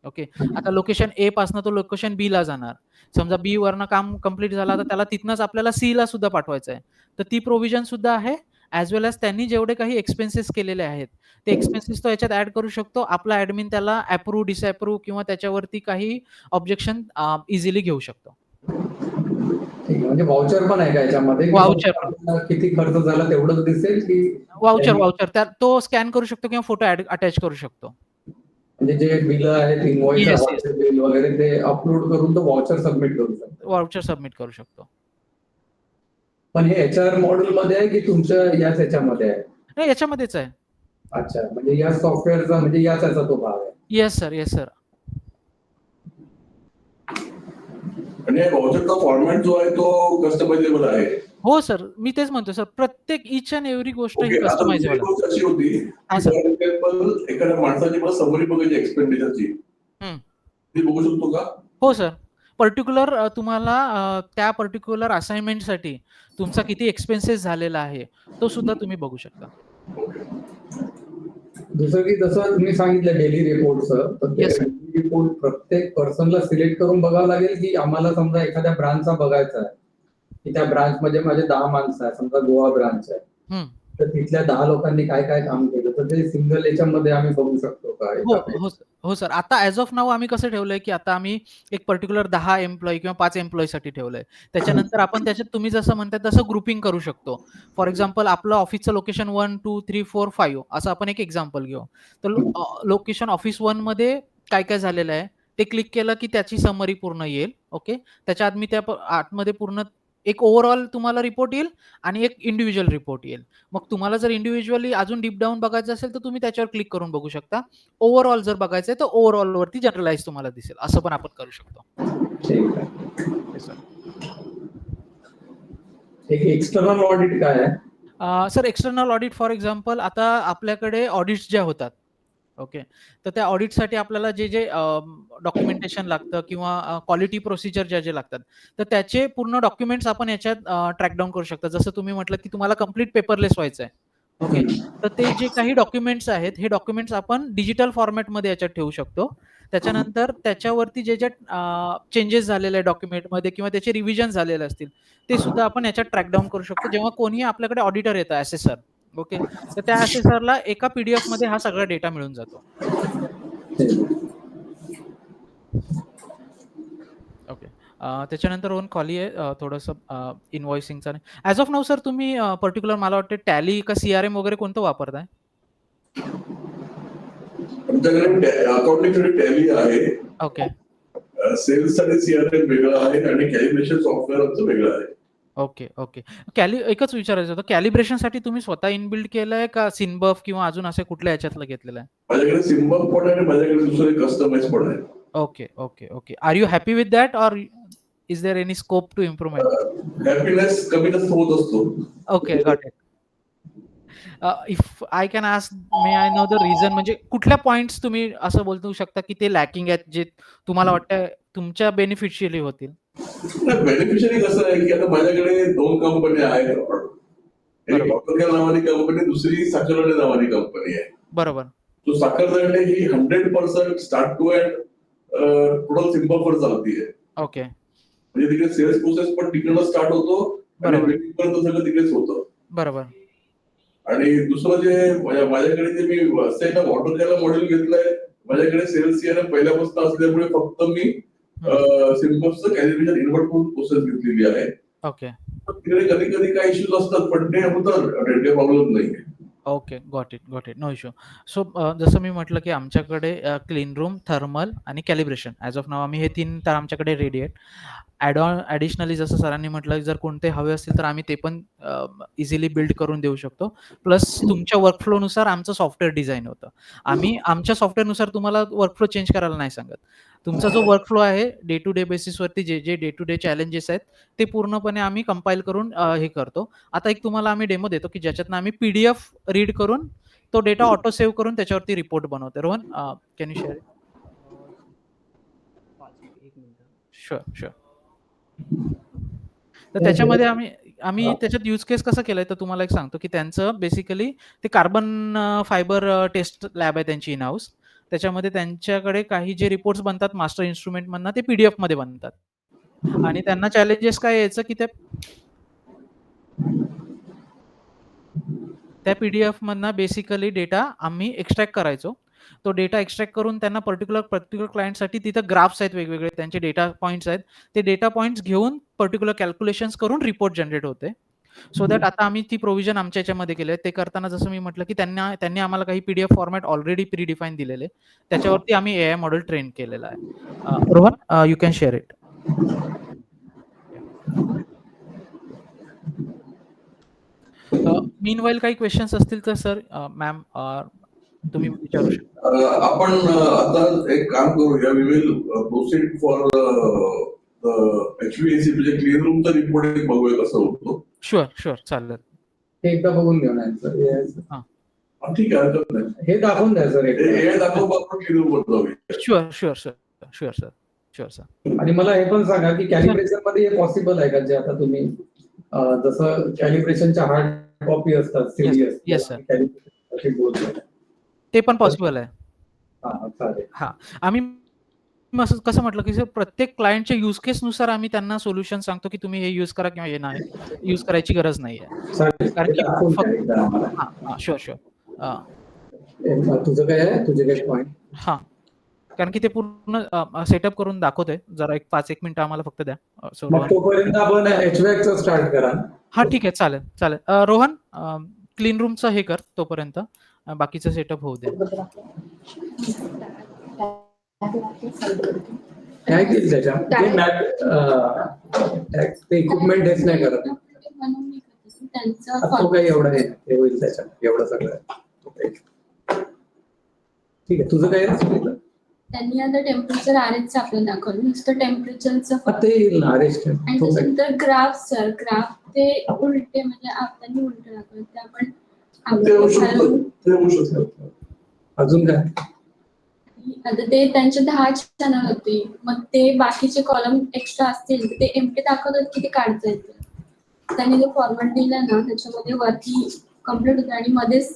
ओके. आता लोकेशन ए पासनं तो लोकेशन बी ला जाणार. समजा बी वरनं काम कंप्लीट झाला तर त्याला तिथनंच आपल्याला सी ला सुद्धा पाठवायचं आहे. तर ती प्रोव्हिजन सुद्धा आहे. ॲज वेल ॲज त्यांनी जेवढे काही एक्सपेन्सेस केलेले आहेत, ते एक्सपेन्सेस तो याच्यात ॲड करू शकतो. आपला ॲडमिन त्याला अप्रूव्ह, डिसअप्रूव्ह किंवा त्याच्यावरती काही ऑब्जेक्शन इझिली घेऊ शकतो. ठीक आहे. म्हणजे व्हाउचर पण आहे का याच्यामध्ये? की व्हाउचर फक्त पण. आपल्याला किती खर्च झाला तेवढंच दिसेल की व्हाउचर त्यात तो स्कॅन करू शकतो किंवा फोटो अटॅच करू शकतो. म्हणजे जे बिल आहेत, इनव्हॉइस येस, आहे, येस. हॉटेल बिल वगैरे ते अपलोड करून तो व्हाउचर सबमिट करू शकतो. व्हाउचर सबमिट करू शकतो. पण हे HR मॉड्यूलमध्ये आहे की तुमच्या याच याच्यामध्ये आहे? नाही याच्यामध्येच आहे. अच्छा. म्हणजे या सॉफ्टवेअरचा म्हणजे याच याचा तो भाग आहे. Yes sir, yes sir. आणि व्हाउचरचा फॉर्मॅट जो आहे तो कस्टमाइजेबल आहे. हो सर, मी तेच म्हणतो सर. प्रत्येक ईच अँड एव्हरी गोष्ट ही ओके. आता दुसरी कस्टमाइजेबल आहे. गोष्ट अशी होती हां की सर. फॉर एक्झाम्पल एखाद्या माणसाची मला समरी बघायची एक्सपेंडिचरची. हं. ती बघू शकतो का? हो सर. पर्टिक्युलर तुम्हाला त्या पर्टिक्युलर असाइनमेंटसाठी तुमचा किती एक्सपेन्सेस झालेला आहे, तो सुद्धा तुम्ही बघू शकता. दुसरं की जसं तुम्ही सांगितलं डेली रिपोर्टचं, तर ते येस सर. डेली रिपोर्ट प्रत्येक पर्सनला सिलेक्ट करून बघावं लागेल की आम्हाला समजा एखाद्या ब्रांचचा बघायचा आहे, की त्या ब्रांचमध्ये माझे 10 माणसं आहेत, समजा गोवा ब्रांच आहे. हं. तर तिथल्या 10 लोकांनी काय काय काम केलं, तर ते सिंगल याच्यामध्ये आम्ही बघू शकतो का? हो, हो, हो सर. आता ॲज ऑफ नाऊ आम्ही कसं ठेवलंय, की आता आम्ही एक पर्टिक्युलर 10 एम्प्लॉयी किंवा 5 एम्प्लॉयीसाठी ठेवलंय. त्याच्यानंतर आपण त्याच्यात तुम्ही जसं म्हणताय तसं ग्रुपिंग करू शकतो. फॉर एक्झाम्पल आपलं ऑफिसचं लोकेशन 1, 2, 3, 4, 5 असं आपण एक एक्झाम्पल घेऊ. तर लोकेशन ऑफिस 1 मध्ये काय झालेलं आहे, ते क्लिक केलं की त्याची समरी पूर्ण येईल. ओके. त्याच्या आत मी त्या आतमध्ये पूर्ण एक ओव्हरऑल तुम्हाला रिपोर्ट येईल आणि एक इंडिव्हिज्युअल रिपोर्ट येईल. मग तुम्हाला जर इंडिव्हिज्युअली अजून डीप डाऊन बघायचं असेल, तर तुम्ही त्याच्यावर क्लिक करून बघू शकता. ओव्हरऑल जर बघायचंय, तर ओव्हरऑल वरती जनरलाइज तुम्हाला दिसेल. असं पण आपण करू शकतो. ठीक आहे. Yes sir. एक एक्सटर्नल ऑडिट काय आहे? Sir external audit for example आता आपल्याकडे ऑडिट्स ज्या होतात ओके, तर त्या ऑडिटसाठी आपल्याला जे जे डॉक्युमेंटेशन लागतं किंवा क्वालिटी प्रोसिजर ज्या जे लागतात, तर त्याचे पूर्ण डॉक्युमेंट्स आपण याच्यात ट्रॅक डाऊन करू शकता. जसं तुम्ही म्हटलं की तुम्हाला कम्प्लीट पेपरलेस व्हायचं आहे ओके, तर ते जे काही डॉक्युमेंट्स आहेत हे डॉक्युमेंट्स आपण डिजिटल फॉर्मॅटमध्ये याच्यात ठेवू शकतो. त्याच्यानंतर त्याच्यावरती जे जे चेंजेस झालेले आहे डॉक्युमेंटमध्ये किंवा त्याचे रिव्हिजन झालेले असतील ते सुद्धा आपण याच्यात ट्रॅक डाऊन करू शकतो. जेव्हा कोणीही आपल्याकडे ऑडिटर येतं असेसर ओके, तर त्या असेसरला एका पीडीएफ मध्ये हा सगळा डेटा मिळून जातो. ओके, त्याच्यानंतर रोहन खाली आहे थोडंसं इनव्हॉइसिंगचं. ॲज ऑफ नाऊ सर तुम्ही पर्टिक्युलर मला वाटतं टॅली का सीआरएम वगैरे कोणतं वापरताय? आमच्याकडे अकाउंटिंगसाठी टॅली आहे, ओके सेल्स साठी सीआरएम वेगळं आहे आणि कॅलिब्रेशन सॉफ्टवेअर आमचं वेगळं आहे. Okay okay. एकच विचारायचं होतं, कॅलिब्रेशनसाठी तुम्ही स्वतः इनबिल्ड केलंय का सिनबफ किंवा अजून असे कुठल्या ह्याच्यातलं घेतलेलं आहे? माझ्याकडे सिम्बल पण आहे आणि माझ्याकडे दुसरे कस्टमाइज पण आहे. Okay okay okay. Are you happy with that or is there any scope to improvement? Happiness कमी जास्त होत असतो. Okay got it. If I can ask, may I know the reason, म्हणजे कुठल्या पॉइंट्स तुम्ही असं बोलू शकता की ते लॅकिंग आहेत जे तुम्हाला वाटतं तुमच्या बेनिफिशियली होतील? बेनिफिशियरी कसं आहे की आता माझ्याकडे 2 कंपन्या आहेत. एक ऑटोकॅल नावानी कंपनी, दुसरी साखरदंडे नावानी कंपनी आहे. बरोबर. तो साखरदंडे ही 100% स्टार्ट टू एंड टोटल सिम्बलवर चालतीये. ओके म्हणजे तिकडे सेल्स प्रोसेस पण तिकडनं स्टार्ट होतो आणि बरोबर. बिलिंग पर्यंत सगळं तिकडेच होतं. बरोबर. आणि दुसरं जे माझ्याकडे जे मी ऑटोकॅल मॉड्यूल घेतलंय, माझ्याकडे सेल्स सीआरएम पहिल्यापासून असल्यामुळे फक्त मी सिम्बलचं कॅलिब्रेशन इन्व्हर्ट करून प्रोसेस घेतलेली आहे. ओके तिकडे कधी कधी काही इश्यूज असतात पण ते होतं, काही प्रॉब्लेम नाही. Okay got it no issue. So जसं मी म्हटलं की आमच्याकडे क्लीन रूम, थर्मल आणि कॅलिब्रेशन ॲज ऑफ नाव आम्ही हे 3 तर आमच्याकडे रेडी आहेत. ॲडिशनली जसं सरांनी म्हटलं जर कोणते हवे असतील तर आम्ही ते पण इझिली बिल्ड करून देऊ शकतो. प्लस तुमच्या वर्कफ्लोनुसार आमचं सॉफ्टवेअर डिझाइन होतं. आम्ही आमच्या सॉफ्टवेअरनुसार तुम्हाला वर्कफ्लो चेंज करायला नाही सांगत. तुमचा जो वर्कफ्लो आहे डे टू डे बेसिसवरती जे डे टू डे चॅलेंजेस आहेत ते पूर्णपणे आम्ही कंपाईल करून हे करतो. आता एक तुम्हाला आम्ही डेमो देतो की ज्याच्यातनं आम्ही पीडीएफ रीड करून तो डेटा ऑटो सेव्ह करून त्याच्यावरती रिपोर्ट बनवतो. Rohan can you share? 1 minute. Sure sure. तर त्याच्यामध्ये आम्ही त्याच्यात यूज केस कसं केलंय तर तुम्हाला एक सांगतो की त्यांचं बेसिकली ते कार्बन फायबर टेस्ट लॅब आहे त्यांची इन हाऊस. त्याच्यामध्ये त्यांच्याकडे काही जे रिपोर्ट्स बनतात मास्टर इन्स्ट्रुमेंट मधनं ते पीडीएफ मध्ये बनतात आणि त्यांना चॅलेंजेस काय यायचं की त्या पीडीएफ मधनं बेसिकली डेटा आम्ही एक्स्ट्रॅक्ट करायचो. तो डेटा एक्स्ट्रॅक्ट करून त्यांना पर्टिक्युलर क्लायंटसाठी तिथं ग्राफ्स आहेत वेगवेगळे, त्यांचे डेटा पॉइंट्स आहेत. ते डेटा पॉइंट्स घेऊन पर्टिक्युलर कॅल्क्युलेशन्स करून रिपोर्ट जनरेट होते. सो दॅट आता आम्ही ती प्रोव्हिजन आमच्या याच्यामध्ये केले. ते करताना जसं मी म्हटलं की त्यांनी आम्हाला काही PDF format already pre define दिलेले, त्याच्यावरती आम्ही एआय मॉडेल ट्रेन केलेला आहे. Rohan you can share it. Meanwhile काही क्वेश्चन्स असतील तर सर मॅम तुम्ही विचारू शकता. आपण आता एक काम करूया, we will proceed for HVAC म्हणजे क्लीन रूमचा रिपोर्ट एक बघूया कसं होतो. शुअर चालेल. हे एकदा बघून घेऊन यायचं. ठीक आहे, हरकत नाही. हे दाखवून द्या सर. हे दाखव, आपण क्लीन रूम जाऊया. Sure sir. आणि मला हे पण सांगा की कॅलिब्रेशन मध्ये हे पॉसिबल आहे का, जे आता तुम्ही जसं कॅलिब्रेशनच्या हार्ड कॉपी असतात सीडीएस, येस सर, कॅलिब्रेशन बोलतो ते पण पॉसिबल आहे. चालेल. आम्ही कसं म्हटलं की प्रत्येक क्लायंटच्या युज केसनुसार आम्ही त्यांना सोल्युशन सांगतो की तुम्ही हे युज करा किंवा हे नाही युज करायची गरज नाहीये. कारण की शुअर. तुझं काय आहे, तुझे काय पॉइंट? कारण की ते पूर्ण सेटअप करून दाखवतोय. जरा 5-1 मिनिटं आम्हाला फक्त द्या. तोपर्यंत आपण HVAC स्टार्ट करा. ठीक आहे, चालेल. रोहन क्लीन रूमचं हे कर तोपर्यंत, बाकीचं सेटअप होऊ दे. काय केलं त्याच्या ते इक्विपमेंट हेच नाही करत. तो काही एवढा आहे, ते होईल त्याच्यात एवढं सगळं. ठीक आहे, तुझं काय आहे? त्यांनी आता टेम्परेचर आरएच आपल्याला दाखवलं, नुसतं टेम्परेचरचं ते येईल ना अरेस्ट आणि त्याच्यानंतर ग्राफ सर, ग्राफ ते उलटे म्हणजे त्यांनी उलटे दाखवलं ते आपण ते होऊ आपलं शकतं घालून ते होऊ शकतं. अजून काय? आता ते त्यांचे 10 चॅनल होते, मग ते बाकीचे कॉलम एक्स्ट्रा असतील तर ते एम्प्टी दाखवतात की ते काढता येतील. त्यांनी जो फॉर्मॅट दिला ना त्याच्यामध्ये वरती कम्प्लीट होतं आणि मध्येच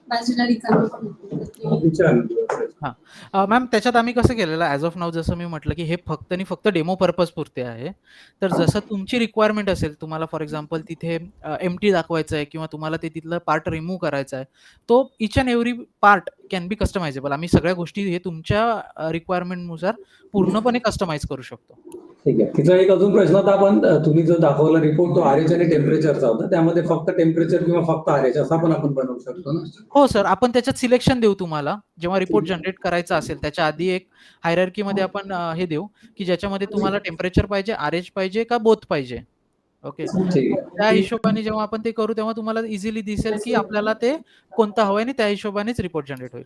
बाजूला रिकामी पण होती. तर ते विचार मॅम त्याच्यात आम्ही कसं केलेलं ॲज ऑफ नाऊ जसं मी म्हटलं की हे फक्त आणि फक्त डेमो पर्पज पुरते आहे. तर जसं तुमची रिक्वायरमेंट असेल, तुम्हाला फॉर एक्झाम्पल तिथे एम्प्टी दाखवायचं आहे किंवा तुम्हाला ते तिथलं पार्ट रिमूव्ह करायचा आहे, तो each and every part can be customizable. आम्ही सगळ्या गोष्टी हे तुमच्या रिक्वायरमेंटनुसार पूर्णपणे कस्टमाइज करू शकतो. ठीक आहे. तिचा एक अजून प्रश्न होता, आपण तुम्ही जो दाखवला रिपोर्ट तो आरएच आणि टेम्परेचरचा होता, त्यामध्ये फक्त टेम्परेचर किंवा फक्त आरएच असा पण आपण बनवू शकतो ना? हो सर, आपण त्याच्यात सिलेक्शन देऊ तुम्हाला. जेव्हा रिपोर्ट जनरेट करायचा असेल, त्याच्या आधी एक हायरार्कीमध्ये आपण हे देऊ, की ज्याच्यामध्ये तुम्हाला टेम्परेचर पाहिजे, आरएच पाहिजे का बोथ पाहिजे. ओके. ठीक आहे. त्या हिशोबाने जेव्हा आपण ते करू, तेव्हा तुम्हाला इझिली दिसेल, की आपल्याला ते कोणतं हवंय आणि त्या हिशोबानेच रिपोर्ट जनरेट होईल.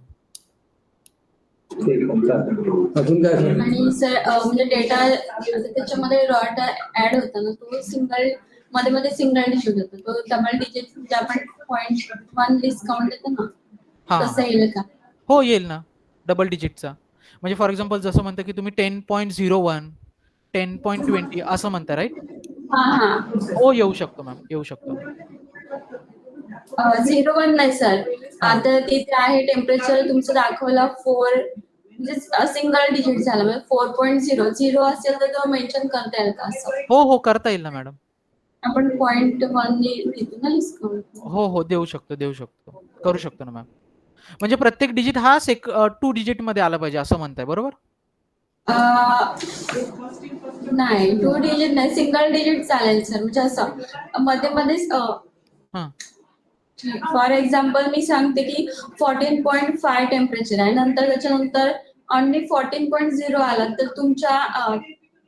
ठीक आहे. चालेल. अजून काय सर? आणि सर म्हणजे डेटा त्याच्यामध्ये रॉट ऍड होता ना तो सिंगल मध्ये मध्ये सिंगल डिजिट होतो, तो डबल डिजिट म्हणजे आपण 0.1 डिस्काउंट देतो ना हां, तसं येईल का? हो येईल ना, डबल डिजिटचा. म्हणजे फॉर एक्झाम्पल जसं म्हणतं, की तुम्ही 10.01, 10.20 असं म्हणता राइट? हा हा हो, येऊ शकतो मॅम, येऊ शकतो. 0.1 नाही सर, हां. आता तिथे आहे टेम्परेचर तुमचं दाखवला 4 म्हणजे सिंगल डिजिट झाला म्हणजे 4.0 0 असेल तर तो मेन्शन करता येईल का असं? हो, करता येईल ना मॅडम. आपण 0.1 देतो ना डिस्काउंट. हो, देऊ शकतो. करू शकतो ना मॅम. म्हणजे प्रत्येक डिजिट हा 2 डिजिटमध्ये आला पाहिजे असं म्हणताय बरोबर? नाही 2 डिजिट नाही, सिंगल डिजिट चालेल सर, म्हणजे असं मध्ये मध्येच हां. फॉर एक्झाम्पल मी सांगते की 14.5 टेम्परेचर आहे, नंतर त्याच्यानंतर ऑनली 14.0 आला तर तुमच्या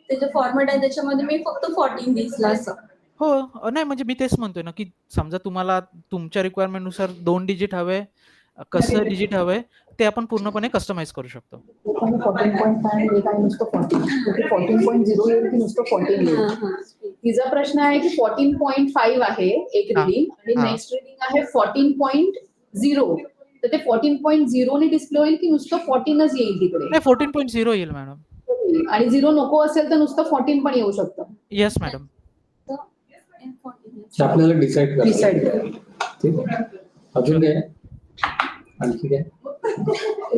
त्याचं फॉर्मॅट आहे त्याच्यामध्ये मी फक्त 14 दिसला असं. हो, नाही म्हणजे मी तेच म्हणतोय ना, की समजा तुम्हाला तुमच्या रिक्वायरमेंटनुसार 2 डिजिट हवे, कसं डिजिट हवंय, ते आपण पूर्णपणे कस्टमाइज करू शकतो. 14.5 येईल आणि नुसतं 14. म्हणजे 14.0 येईल की नुसतं 14 येईल. हां, हां. तिचा प्रश्न आहे की 14.5 आहे एक हां, रिडिंग आणि हां. नेक्स्ट रिडिंग आहे 14.0. तर ते 14.0 ने डिस्प्ले होईल की नुसतं 14च येईल तिकडे? नाही 14.0 येईल मॅडम. आणि 0 नको असेल तर नुसतं 14 पण येऊ शकतं. Yes madam. तर 14 ते आपल्याला डिसाईड डिसाईड ठीक आहे. अजून काय? आणखी काय?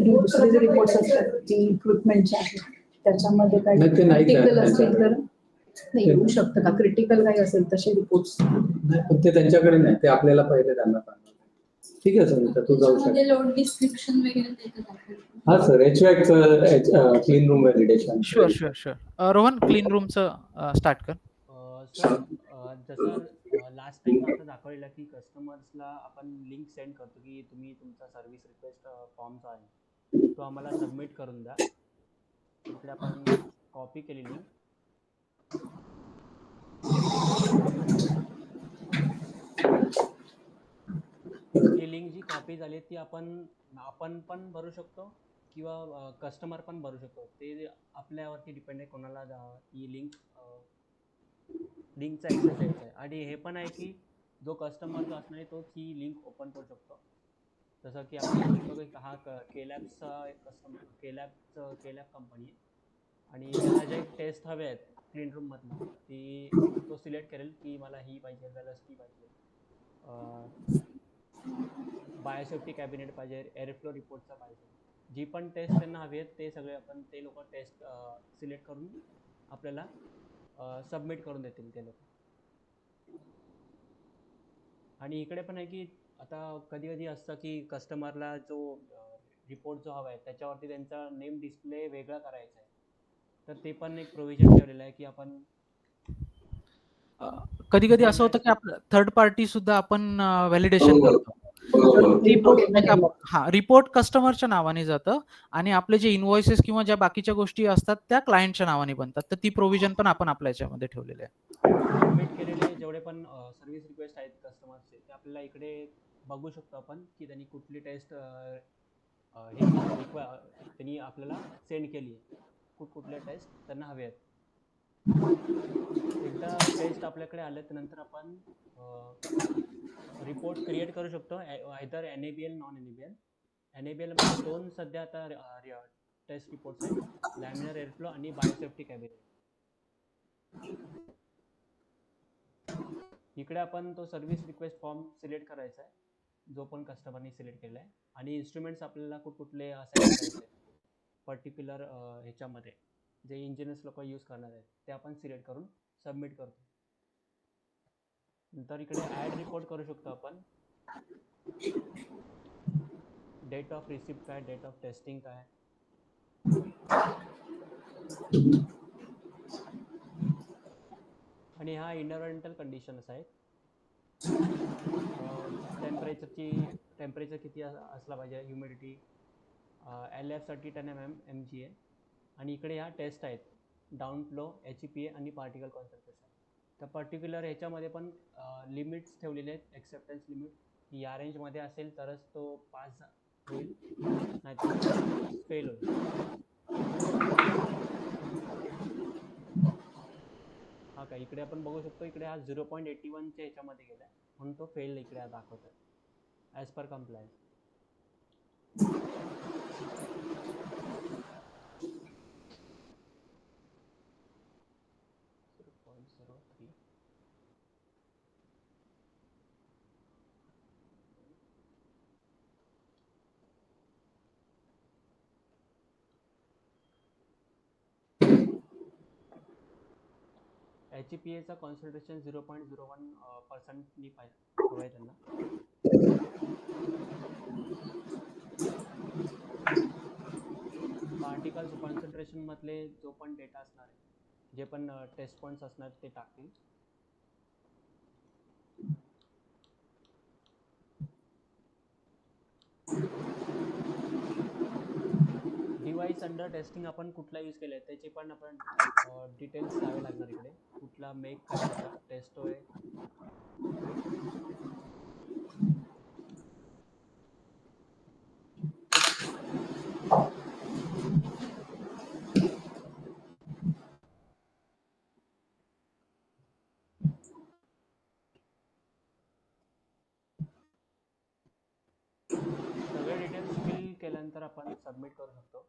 दुसरे जे रिपोर्ट्स असतात जी इक्विपमेंटचे आहेत त्याच्यामध्ये काही नाही, ते नाही क्रिटिकल काय असतील तर त्यांच्याकडे. नाही येऊ शकतं का? क्रिटिकल काही असेल तसे रिपोर्ट्स नाही, पण ते त्यांच्याकडे नाही, ते आपल्याला पहिले त्यांना सांगा. ठीक आहे सर, तू जाऊ शकतो. त्याच्यामध्ये लोड डिस्क्रिप्शन वगैरे देतात आपण. हा sir, HVAC clean room validation. Sure. Rohan clean रूमचं स्टार्ट कर. सर जसं लास्ट टाइम आपलं दाखवलेलं की कस्टमर्सला आपण लिंक सेंड करतो की तुम्ही तुमचा सर्व्हिस रिक्वेस्ट फॉर्म जो आहे तो आम्हाला सबमिट करून द्या. इकडे आपण कॉपी केली लिंक. ही लिंक जी कॉपी झाली ती आपण पण भरू शकतो किंवा कस्टमर पण भरू शकतो. ते आपल्यावरती डिपेंड आहे कोणाला ही लिंकचा ॲक्सेस द्यायचा आहे. आणि हे पण आहे की जो कस्टमर जो असणार आहे तोच ही लिंक ओपन करू शकतो. जसं की आपण बघू शकतो की हा केलॅबचा एक कस्टमर केलॅब कंपनी आहे आणि त्याला जे टेस्ट हवे आहेत क्लीन रूममधनं तो सिलेक्ट करेल की मला ही पाहिजे वेलस ती पाहिजे, बायोसेफ्टी कॅबिनेट पाहिजे, एअरफ्लो रिपोर्टचा पाहिजे. जी पण टेस्ट त्यांना हवी आहेत ते सगळे आपण ते लोक टेस्ट सिलेक्ट करून आपल्याला सबमिट करून देतील ते लोक. आणि इकडे पण आहे की आता कधी कधी असतं की कस्टमरला जो रिपोर्ट जो हवा आहे त्याच्यावरती त्यांचा नेम डिस्प्ले वेगळा करायचा आहे, तर ते पण एक प्रोव्हिजन ठेवलेलं आहे की आपण कधी असं होतं की आपलं थर्ड पार्टी सुद्धा आपण व्हॅलिडेशन बरोबर. करतो. तर ती बरोबर. रिपोर्ट कस्टमरच्या नावाने जातं आणि आपले जे इनव्हॉइसेस किंवा ज्या बाकीच्या गोष्टी असतात त्या क्लायंटच्या नावाने बनतात. तर ती प्रोव्हिजन पण आपण आपल्या याच्यामध्ये ठेवलेली आहे. सबमिट केलेले जेवढे पण सर्व्हिस रिक्वेस्ट आहेत कस्टमरचे ते आपल्याला इकडे बघू शकतो आपण की त्यांनी कुठली टेस्ट हे त्यांनी आपल्याला सेंड केली आहे, कुठल्या टेस्ट त्यांना हवे आहेत. एकदा टेस्ट आपल्याकडे आले तर नंतर आपण रिपोर्ट क्रिएट करू शकतो, either NABL non NABL. NABL मध्ये 2 सध्या आता टेस्ट रिपोर्ट्स आहेत, लॅमिनार एअरफ्लो आणि बायोसेफ्टी कॅबिनेट. इकडे आपण तो सर्व्हिस रिक्वेस्ट फॉर्म सिलेक्ट करायचा आहे, जो पण कस्टमरनी सिलेक्ट केला आहे, आणि इन्स्ट्रुमेंट्स आपल्याला कुठले असाइन करायचे पर्टिक्युलर ह्याच्यामध्ये जे इंजिनियर्स लोक यूज करणार आहेत ते आपण सिलेक्ट करून सबमिट करतो. नंतर इकडे ॲड रिपोर्ट करू शकतो आपण. डेट ऑफ रिसिप्ट काय, डेट ऑफ टेस्टिंग काय, आणि हा इन्व्हायरमेंटल कंडिशन्स आहेत. टेम्परेचर किती असला पाहिजे, ह्युमिडिटी, LF साठी 10 mg आहे. आणि इकडे ह्या टेस्ट आहेत, डाऊन फ्लो, HEPA आणि पार्टिकल कॉन्सन्ट्रेशन. तर पर्टिक्युलर ह्याच्यामध्ये पण लिमिट्स ठेवलेले आहेत, एक्सेप्टन्स लिमिट, की या रेंजमध्ये असेल तरच तो पास होईल, नाहीतर फेल होईल. हा काय इकडे आपण बघू शकतो, इकडे हा 0.81 च्या ह्याच्यामध्ये गेलाय, म्हणून तो फेल इकडे दाखवतोय ॲज पर कंप्लायन्स. HEPA चा कॉन्सन्ट्रेशन 0.01% हवं आहे त्यांना. पार्टिकल्स कॉन्सन्ट्रेशन मधले जो पण डेटा असणार आहे, जे पण टेस्ट पॉइंट्स असणार ते टाकतील. डिव्हाइस अंडर टेस्टिंग आपण कुठला यूज केलाय त्याचे पण आपण डिटेल्स द्यावे लागणार. इकडे कुठला मेक काय त्याचा टेस्ट आहे, सगळे डिटेल्स फिल केल्यानंतर आपण सबमिट करू शकतो.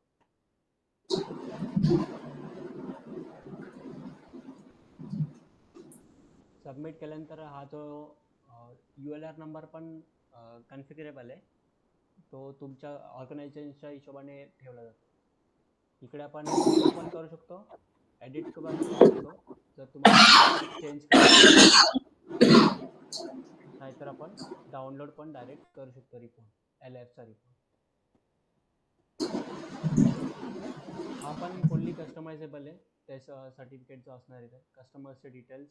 सबमिट केल्यानंतर हा जो ULR नंबर पण कन्फिगरेबल आहे, तो तुमच्या ऑर्गनायझेशनच्या हिशोबाने ठेवला जातो. इकडे आपण व्ह्यू पण करू शकतो, एडिट पण करू शकतो जर तुम्हाला चेंज करायचं, नाहीतर आपण डाउनलोड पण डायरेक्ट करू शकतो रिपोर्ट, LF चा रिपोर्ट. हा पण फुल्ली कस्टमायझेबल आहे. त्याचं सर्टिफिकेट जो असणार आहे, कस्टमरचे details,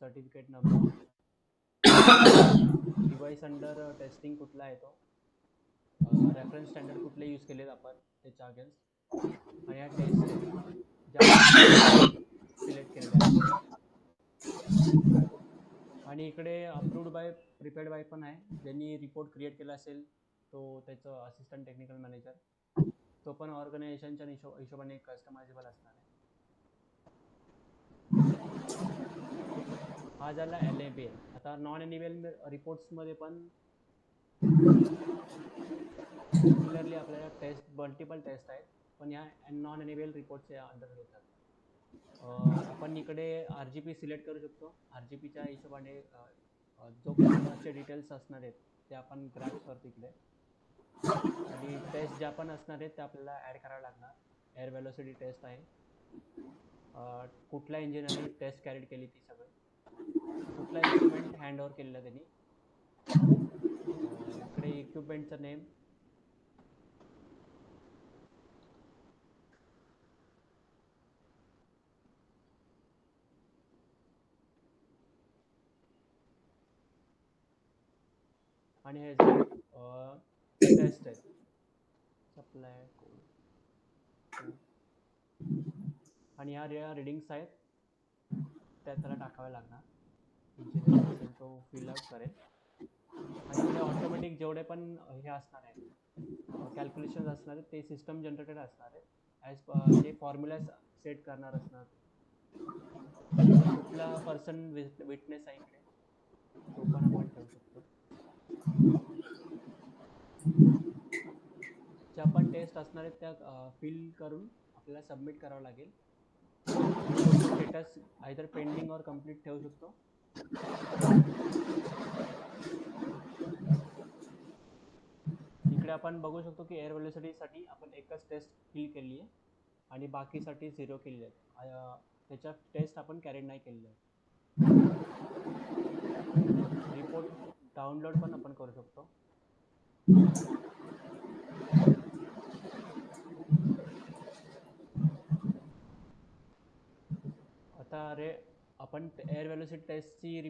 certificate number, device under testing कुठला आहे तो, रेफरन्स स्टँडर्ड कुठले यूज केलेत आपण त्याच्या अगेन्स्ट, आणि ह्या टेस्ट आहेत ज्या सिलेक्ट केलेल्या आहेत. आणि इकडे अप्रूव्ड बाय, प्रिपेअर्ड बाय पण आहे, ज्यांनी रिपोर्ट क्रिएट केला असेल तो त्याचं असिस्टंट टेक्निकल मॅनेजर, तो पण ऑर्गनायझेशनच्या हिशोबाने कस्टमायझेबल असणार आहे. हा झाला NABL. आता नॉन NABL रिपोर्ट्स मध्ये पण सिमिलरली आपल्याला टेस्ट, मल्टिपल टेस्ट आहेत, पण या नॉन NABL रिपोर्टच्या अंडर येतात. आपण इकडे RGP सिलेक्ट करू शकतो. RGPच्या हिशोबाने जो कस्टमरचे डिटेल्स असणार आहेत ते आपण ग्रॅब करतो इकडे, आणि टेस्ट ज्या पण असणार आहेत त्या आपल्याला ॲड करायला लागणार. एअर वेलोसिटी टेस्ट आहे, कुठल्या इंजिनियरनी टेस्ट कॅरीड केली ती सगळं, कुठला इन्स्ट्रुमेंट हँड ओव्हर केलेला त्यांनी, इकडे इक्विपमेंटचं नेम, आणि हे जे टेस्ट आहेत, सप्लाय कोड, आणि ह्या रिडिंग्स आहेत त्या त्याला टाकाव्या लागणार. इंजिनियर असेल तो फिल आउट करेल. आणि इकडे ऑटोमॅटिक जेवढे पण हे असणार आहे कॅल्क्युलेशन असणार आहे ते सिस्टम जनरेटेड असणार आहे ॲज जे फॉर्म्युला सेट करणार असणार. कुठला पर्सन विटनेस आहे इकडे तो पण आपण ठेवू शकतो. ज्या पण टेस्ट असणार आहेत त्या फिल करून आपल्याला सबमिट करावं लागेल. रिपोर्टचं स्टेटस आयदर पेंडिंग और कम्प्लीट ठेवू शकतो. इकडे आपण बघू शकतो की एअर व्हेलोसिटीसाठी आपण एकच टेस्ट फिल केली आहे आणि बाकीसाठी 0 केली आहे. त्याच्या टेस्ट आपण कॅरी नाही केलेले आहे. रिपोर्ट डाउनलोड पण आपण करू शकतो. आता आपण एअर व्हेलोसिटी टेस्टची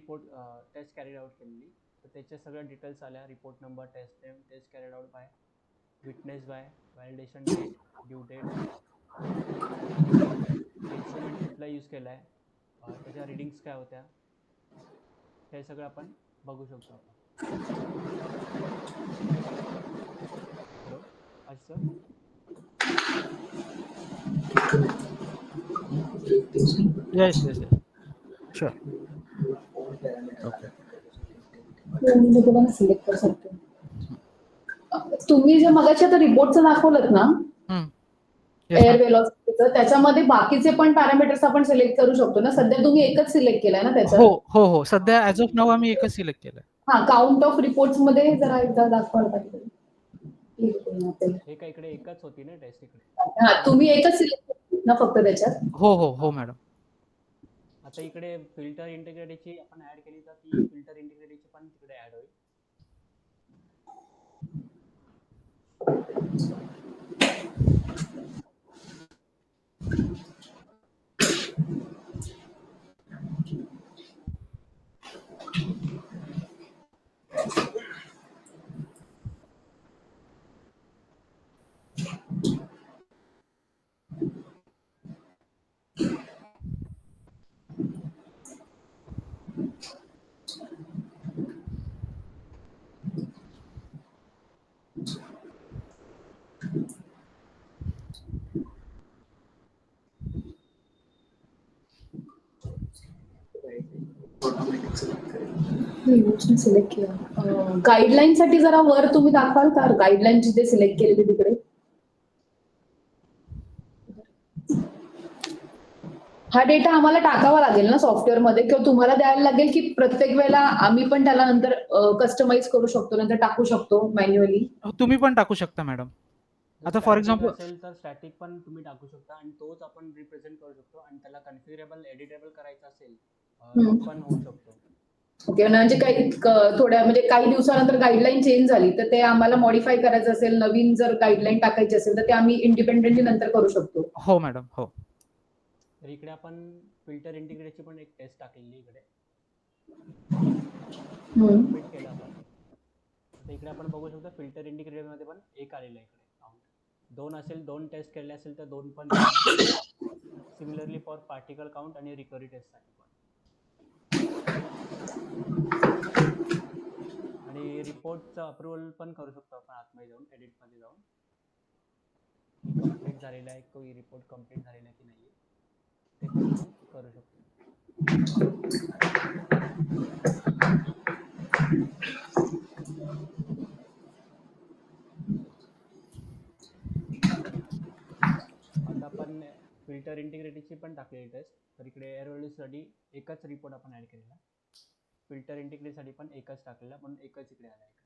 टेस्ट कॅरी आउट केलेली तर त्याचे सगळे डिटेल्स आल्या. Report number, test name, test carried out by, witness by, validation date, due date, instrument कुठला यूज केला आहे, त्याच्या रिडिंग्स काय होत्या, हे सगळं आपण बघू शकतो. हॅलो अच्छा सर. Yes yes sure. मी तुम्हाला सिलेक्ट करू शकते. तुम्ही जे मगाशी आता रिपोर्टचं दाखवलं ना एअर वेलॉसिटीचं, त्याच्यामध्ये बाकीचे पण पॅरामीटर्स आपण सिलेक्ट करू शकतो ना. सध्या तुम्ही एकच सिलेक्ट केलाय ना त्याच्यात? हो हो हो सध्या ऍज ऑफ नाऊ आम्ही एकच सिलेक्ट केलंय. हा, काउंट ऑफ रिपोर्ट्स मध्ये जरा एकदा दाखवाल का? हे काय इकडे एकच होती ना टेस्ट इकडे? हा, तुम्ही एकच सिलेक्ट केली ना फक्त त्याच्यात? हो हो हो मॅडम. आता इकडे फिल्टर इंटिग्रिटीची आपण ऍड केली तर ती फिल्टर इंटिग्रिटीची पण तिकडे ऍड होईल. सिलेक्ट केलं. गाईडलाईन साठी जरा वर तुम्ही दाखवाल का? गाईडलाईन जिथे सिलेक्ट केलेली तिकडे हा डेटा आम्हाला टाकावा लागेल ना सॉफ्टवेअर मध्ये, किंवा तुम्हाला द्यायला लागेल की प्रत्येक वेळेला आम्ही पण त्याला नंतर कस्टमाइज करू शकतो, नंतर टाकू शकतो मॅन्युअली? तुम्ही पण टाकू शकता मॅडम. आता फॉर एक्झाम्पल असेल तर स्टॅटिक पण तुम्ही टाकू शकता आणि तोच आपण रिप्रेझेंट करू शकतो. आणि त्याला कन्फिगरेबल एडिटेबल करायचं असेल पण होऊ शकतो. ओके, म्हणजे काही दिवसानंतर गाईडलाईन चेंज झाली तर ते आम्हाला मॉडिफाय करायचं असेल, नवीन जर गाईडलाईन टाकायची असेल तर ते आम्ही इंडिपेंडेंटली नंतर करू शकतो. हो मॅडम हो. तर इकडे आपण फिल्टर इंटिग्रेटची पण एक टेस्ट टाकलेली इकडे सबमिट केलं आपण. आता इकडे आपण बघू शकतो फिल्टर इंटिग्रेट मध्ये पण एक आलेलं आहे इकडे काउंट. 2 असेल, 2 टेस्ट केले असेल तर 2 पण. सिमिलरली फॉर पार्टिकल काउंट आणि रिकव्हरी टेस्ट साठी पण. आणि रिपोर्टचं अप्रुव्हल पण करू शकतो आपण आतमध्ये जाऊन, एडिट मध्ये जाऊन, की कंप्लीट झालेला आहे, कोई रिपोर्ट कंप्लीट झालेला आहे की नाही ते पण आपण करू शकतो. आता आपण फिल्टर इंटिग्रिटीची पण टाकलेली टेस्ट. तर इकडे एअर व्हेलोसिटीसाठी एकच रिपोर्ट आपण ऍड केलेला, फिल्टर इंटिग्रिटीसाठी पण एकच टाकलेला, म्हणून एकच इकडे आला इकडे.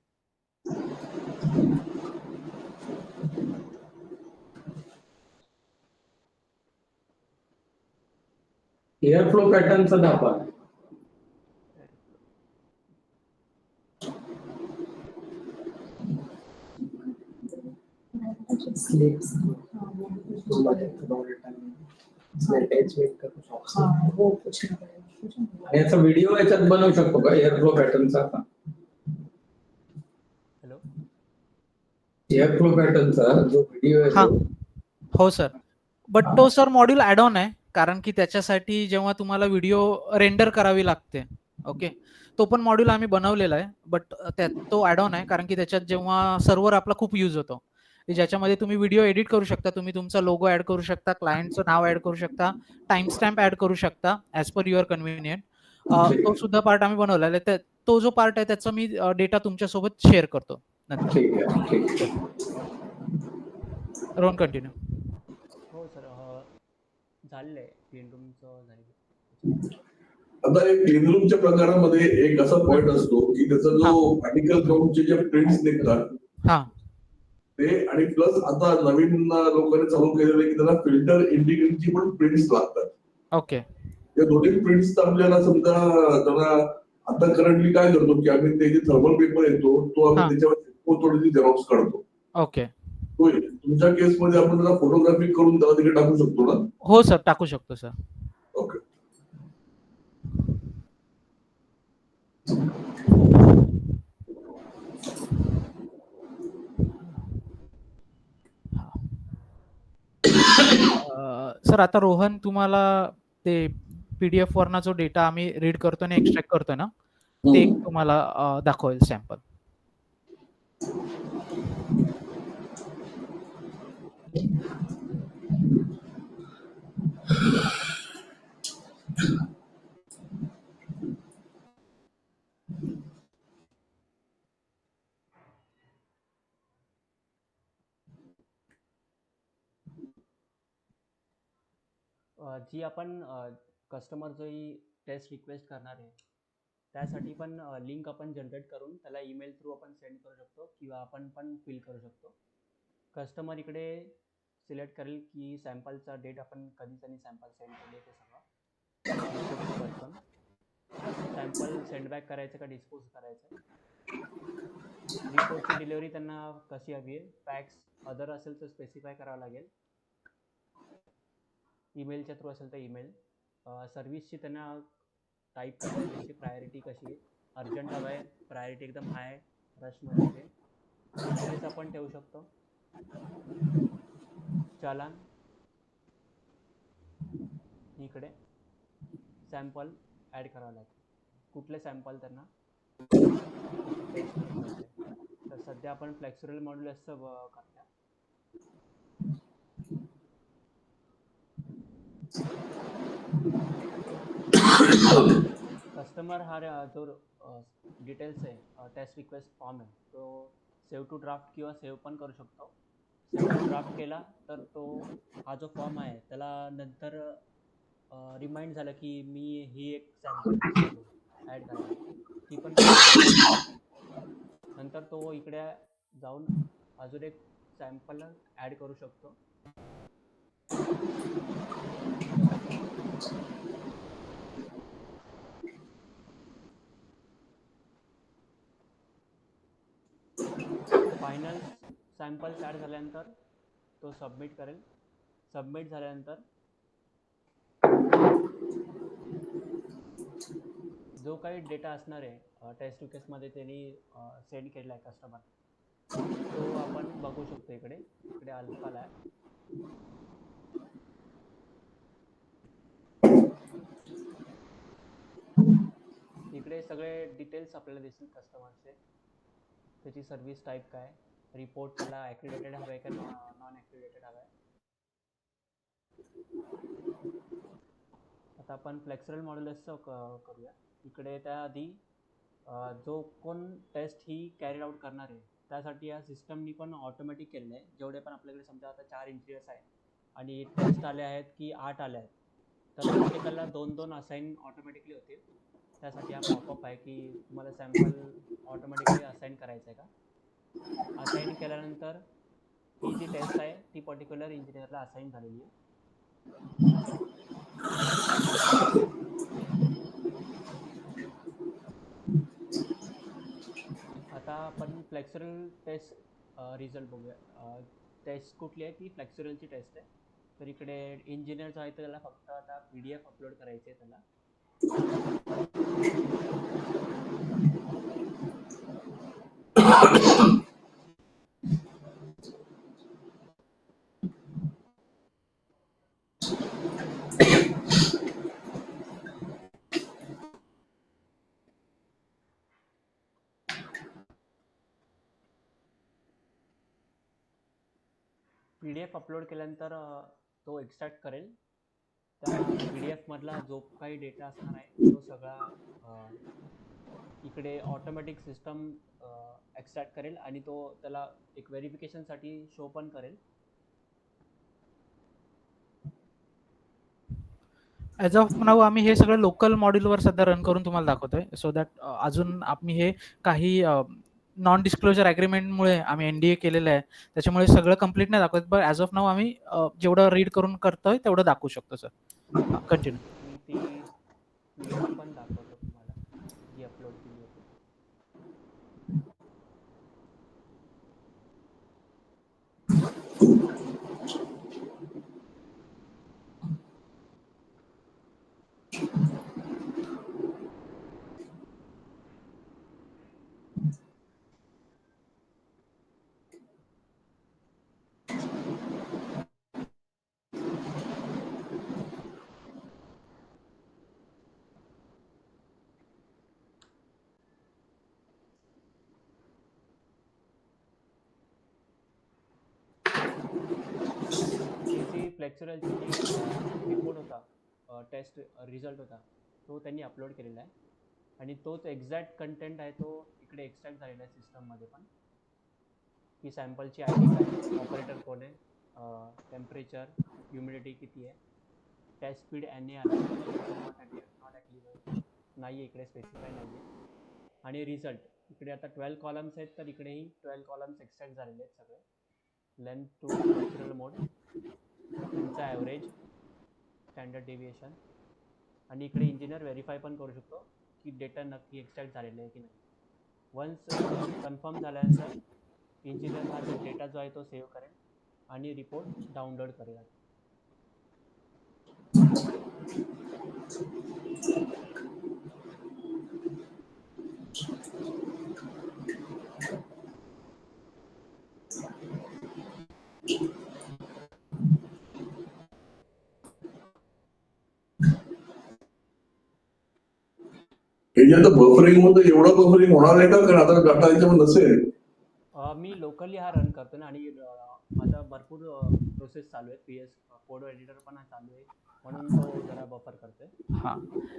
एअर फ्लो पॅटर्नचा दाखवा. याचा व्हिडिओ याच्यात बनवू शकतो का एअर फ्लो पॅटर्नचा? हॅलो, एअर फ्लो पॅटर्नचा जो व्हिडिओ हा आहे हो सर, बट तो सर मॉड्यूल ऍड ऑन आहे, कारण की त्याच्यासाठी जेव्हा तुम्हाला व्हिडिओ रेंडर करावी लागते ओके. तो पण मॉड्यूल आम्ही बनवलेला आहे. बट त्यात तो ॲड ऑन आहे कारण की त्याच्यात जेव्हा सर्व्हर आपला खूप यूज होतो. की ज्याच्यामध्ये तुम्ही व्हिडिओ एडिट करू शकता, तुम्ही तुमचा लोगो ॲड करू शकता, क्लायंटचं नाव ॲड करू शकता, टाइम स्टॅम्प ॲड करू शकता ॲज पर युअर कन्व्हिनियंट. ठीक तो आहे. सुद्धा पार्ट आम्ही बनवलेला आहे. तो जो पार्ट आहे त्याचा मी डेटा तुमच्यासोबत शेअर करतो नंतर. ठीक आहे. ठीक आहे. रोहन कंटिन्यू. हो सर, झालेलं आहे क्लीन रूमचं झालेलं. आता एक क्लीन रूमच्या प्रकारामध्ये एक असा पॉइंट असतो की त्याचा जो आर्टिकल काउंटचे जे प्रिंट्स निघतात हां. ते, आणि प्लस आता नवीन लोकांनी चालू केलेलं आहे की त्याला फिल्टर इंटिग्रिटीची पण प्रिंट्स लागतात. ओके. या दोन्ही प्रिंट्स आपल्याला समजा त्याला आता करंटली काय करतो की आम्ही ते जे थर्मल पेपर येतो तो आम्ही हा. त्याच्यावर थोडी झेरॉक्स काढतो. ओके. तो तुमच्या केसमध्ये आपण त्याला फोटोग्राफी करून त्याला तिकडे टाकू शकतो ना? हो सर, टाकू शकतो सर. ओके. सर आता रोहन तुम्हाला ते पीडीएफ वरना जो डेटा आम्ही रीड करतो आणि एक्सट्रॅक्ट करतो ना, ते एक तुम्हाला दाखवेल सॅम्पल. जी आपण कस्टमरची टेस्ट रिक्वेस्ट करणार आहे त्यासाठी पण लिंक आपण जनरेट करून त्याला ईमेल थ्रू आपण सेंड करू शकतो किंवा आपण पण फिल करू शकतो. कस्टमर इकडे सिलेक्ट करेल की सॅम्पलचा डेट आपण कधी त्यांनी सॅम्पल सेंड केले ते सगळं रिपोर्टचं पर्सन, सॅम्पल सेंडबॅक करायचं का डिस्पोज करायचं, रिपोर्टची डिलिव्हरी त्यांना कशी हवी आहे, फॅक्स अदर असेल तर स्पेसिफाय करावं लागेल, ईमेलच्या थ्रू असेल तर ईमेल, सर्व्हिसची त्यांना टाईप करायची त्यांची प्रायोरिटी कशी आहे, अर्जंट हवं आहे, प्रायोरिटी एकदम हाय, रशमध्ये असेल डिटेल्स आपण ठेवू शकतो. चालान इकडे सॅम्पल ॲड करावं लागेल, कुठले सॅम्पल त्यांना त्याची टेस्ट रिक्वेस्ट आहे. तर सध्या आपण फ्लेक्सिबल मॉड्युलसचं करतो. कस्टमर हा जो डिटेल्स आहे टेस्ट रिक्वेस्ट फॉर्म आहे तो सेव्ह टू ड्राफ्ट किंवा सेव्ह पण करू शकतो. सेव्ह टू ड्राफ्ट केला तर तो हा जो फॉर्म आहे त्याला नंतर रिमाइंड झालं की मी ही एक सॅम्पल विसरलो ॲड करायला, ती पण नंतर तो इकडे जाऊन अजून एक सॅम्पल ॲड करू शकतो. फायनल सॅम्पल्स ॲड झाल्यानंतर तो सबमिट करेल. सबमिट झाल्यानंतर जो काही डेटा असणार आहे टेस्ट रिक्वेस्टमध्ये त्यांनी सेंड केलेला आहे कस्टमर तो आपण बघू शकतो. इकडे अल्फाला आहे. इकडे सगळे डिटेल्स आपल्याला दिसतील कस्टमरचे, त्याची सर्व्हिस टाईप काय, रिपोर्ट त्याला ॲक्रिडेटेड हवं आहे का नॉन ॲक्रिडेटेड हवं आहे. आता आपण फ्लेक्सिबल मॉड्युलसचं करूया. इकडे त्याआधी जो कोण टेस्ट ही कॅरी आउट करणार आहे त्यासाठी या सिस्टमनी पण ऑटोमॅटिक केलेलं आहे. जेवढे पण आपल्याकडे समजा आता 4 इंजिनियर्स आहेत आणि टेस्ट आले आहेत की 8 आले आहेत तर प्रत्येकाला 2-2 असाईन ऑटोमॅटिकली होतील. त्यासाठी हा पॉपअप आहे की तुम्हाला सॅम्पल ऑटोमॅटिकली असाईन करायचं आहे का. असाईन केल्यानंतर ही जी टेस्ट आहे ती पर्टिक्युलर इंजिनियरला असाईन झालेली आहे. आता आपण फ्लेक्सिबल टेस्ट रिझल्ट बघूया. टेस्ट कुठली आहे ती फ्लेक्सिबलची टेस्ट आहे. तर इकडे इंजिनियर जो आहे तर त्याला फक्त आता PDF अपलोड करायचे आहे त्याला. PDF अपलोड केल्यानंतर तो एक्स्ट्रॅक्ट करेल. त्या PDF मधला जो काही डेटा असणार आहे तो सगळा इकडे ऑटोमॅटिक सिस्टम एक्स्ट्रॅक्ट करेल आणि तो त्याला एक व्हेरिफिकेशनसाठी शो पण करेल. ॲज ऑफ नाऊ आम्ही हे सगळं लोकल मॉड्यूलवर सध्या रन करून तुम्हाला दाखवतोय, सो दॅट अजून आम्ही हे काही नॉन डिस्क्लोजर ॲग्रीमेंटमुळे आम्ही NDA केलेलं आहे, त्याच्यामुळे सगळं कंप्लीट नाही दाखवत, बट ॲज ऑफ नाऊ आम्ही जेवढं रीड करून करतोय तेवढं दाखवू शकतो सर. कंटिन्यू. मी ती PDF पण दाखवतो तुम्हाला जी अपलोड केली होती. जी फ्लेक्चरलची रिपोर्ट होता, टेस्ट रिझल्ट होता, तो त्यांनी अपलोड केलेला आहे आणि तोच एक्झॅक्ट कंटेंट आहे तो इकडे एक्स्ट्रॅक्ट झालेला आहे सिस्टममध्ये पण, की सॅम्पलची ID काय, ऑपरेटर कोण आहे, टेम्परेचर, ह्युमिडिटी किती आहे, टेस्ट स्पीड NA आला नॉट ॲक्टिव्ह नाही आहे, इकडे स्पेसिफाय नाही आहे, आणि रिझल्ट इकडे आता 12 कॉलम्स आहेत तर इकडेही 12 कॉलम्स एक्स्ट्रॅक्ट झालेले आहेत सगळे. लेंथ टू नॅचरल मोड, त्यांचा ॲव्हरेज, स्टँडर्ड डेविएशन, आणि इकडे इंजिनियर व्हेरीफाय पण करू शकतो की डेटा नक्की एक्स्ट्रॅक्ट झालेला आहे की नाही. वन्स कन्फर्म झाल्यानंतर इंजिनियर हा जो डेटा जो आहे तो सेव्ह करेल आणि रिपोर्ट डाउनलोड करेल. हे जे आता बफरिंग होतं एवढं बफरिंग होणार आहे का? कारण आता डाटा याच्यामध्ये नसेल. मी लोकली हा रन करतो ना, आणि माझा भरपूर प्रोसेस चालू आहे. PS कोड एडिटर पण चालू आहे, म्हणून तो जरा बफर करतोय. हां,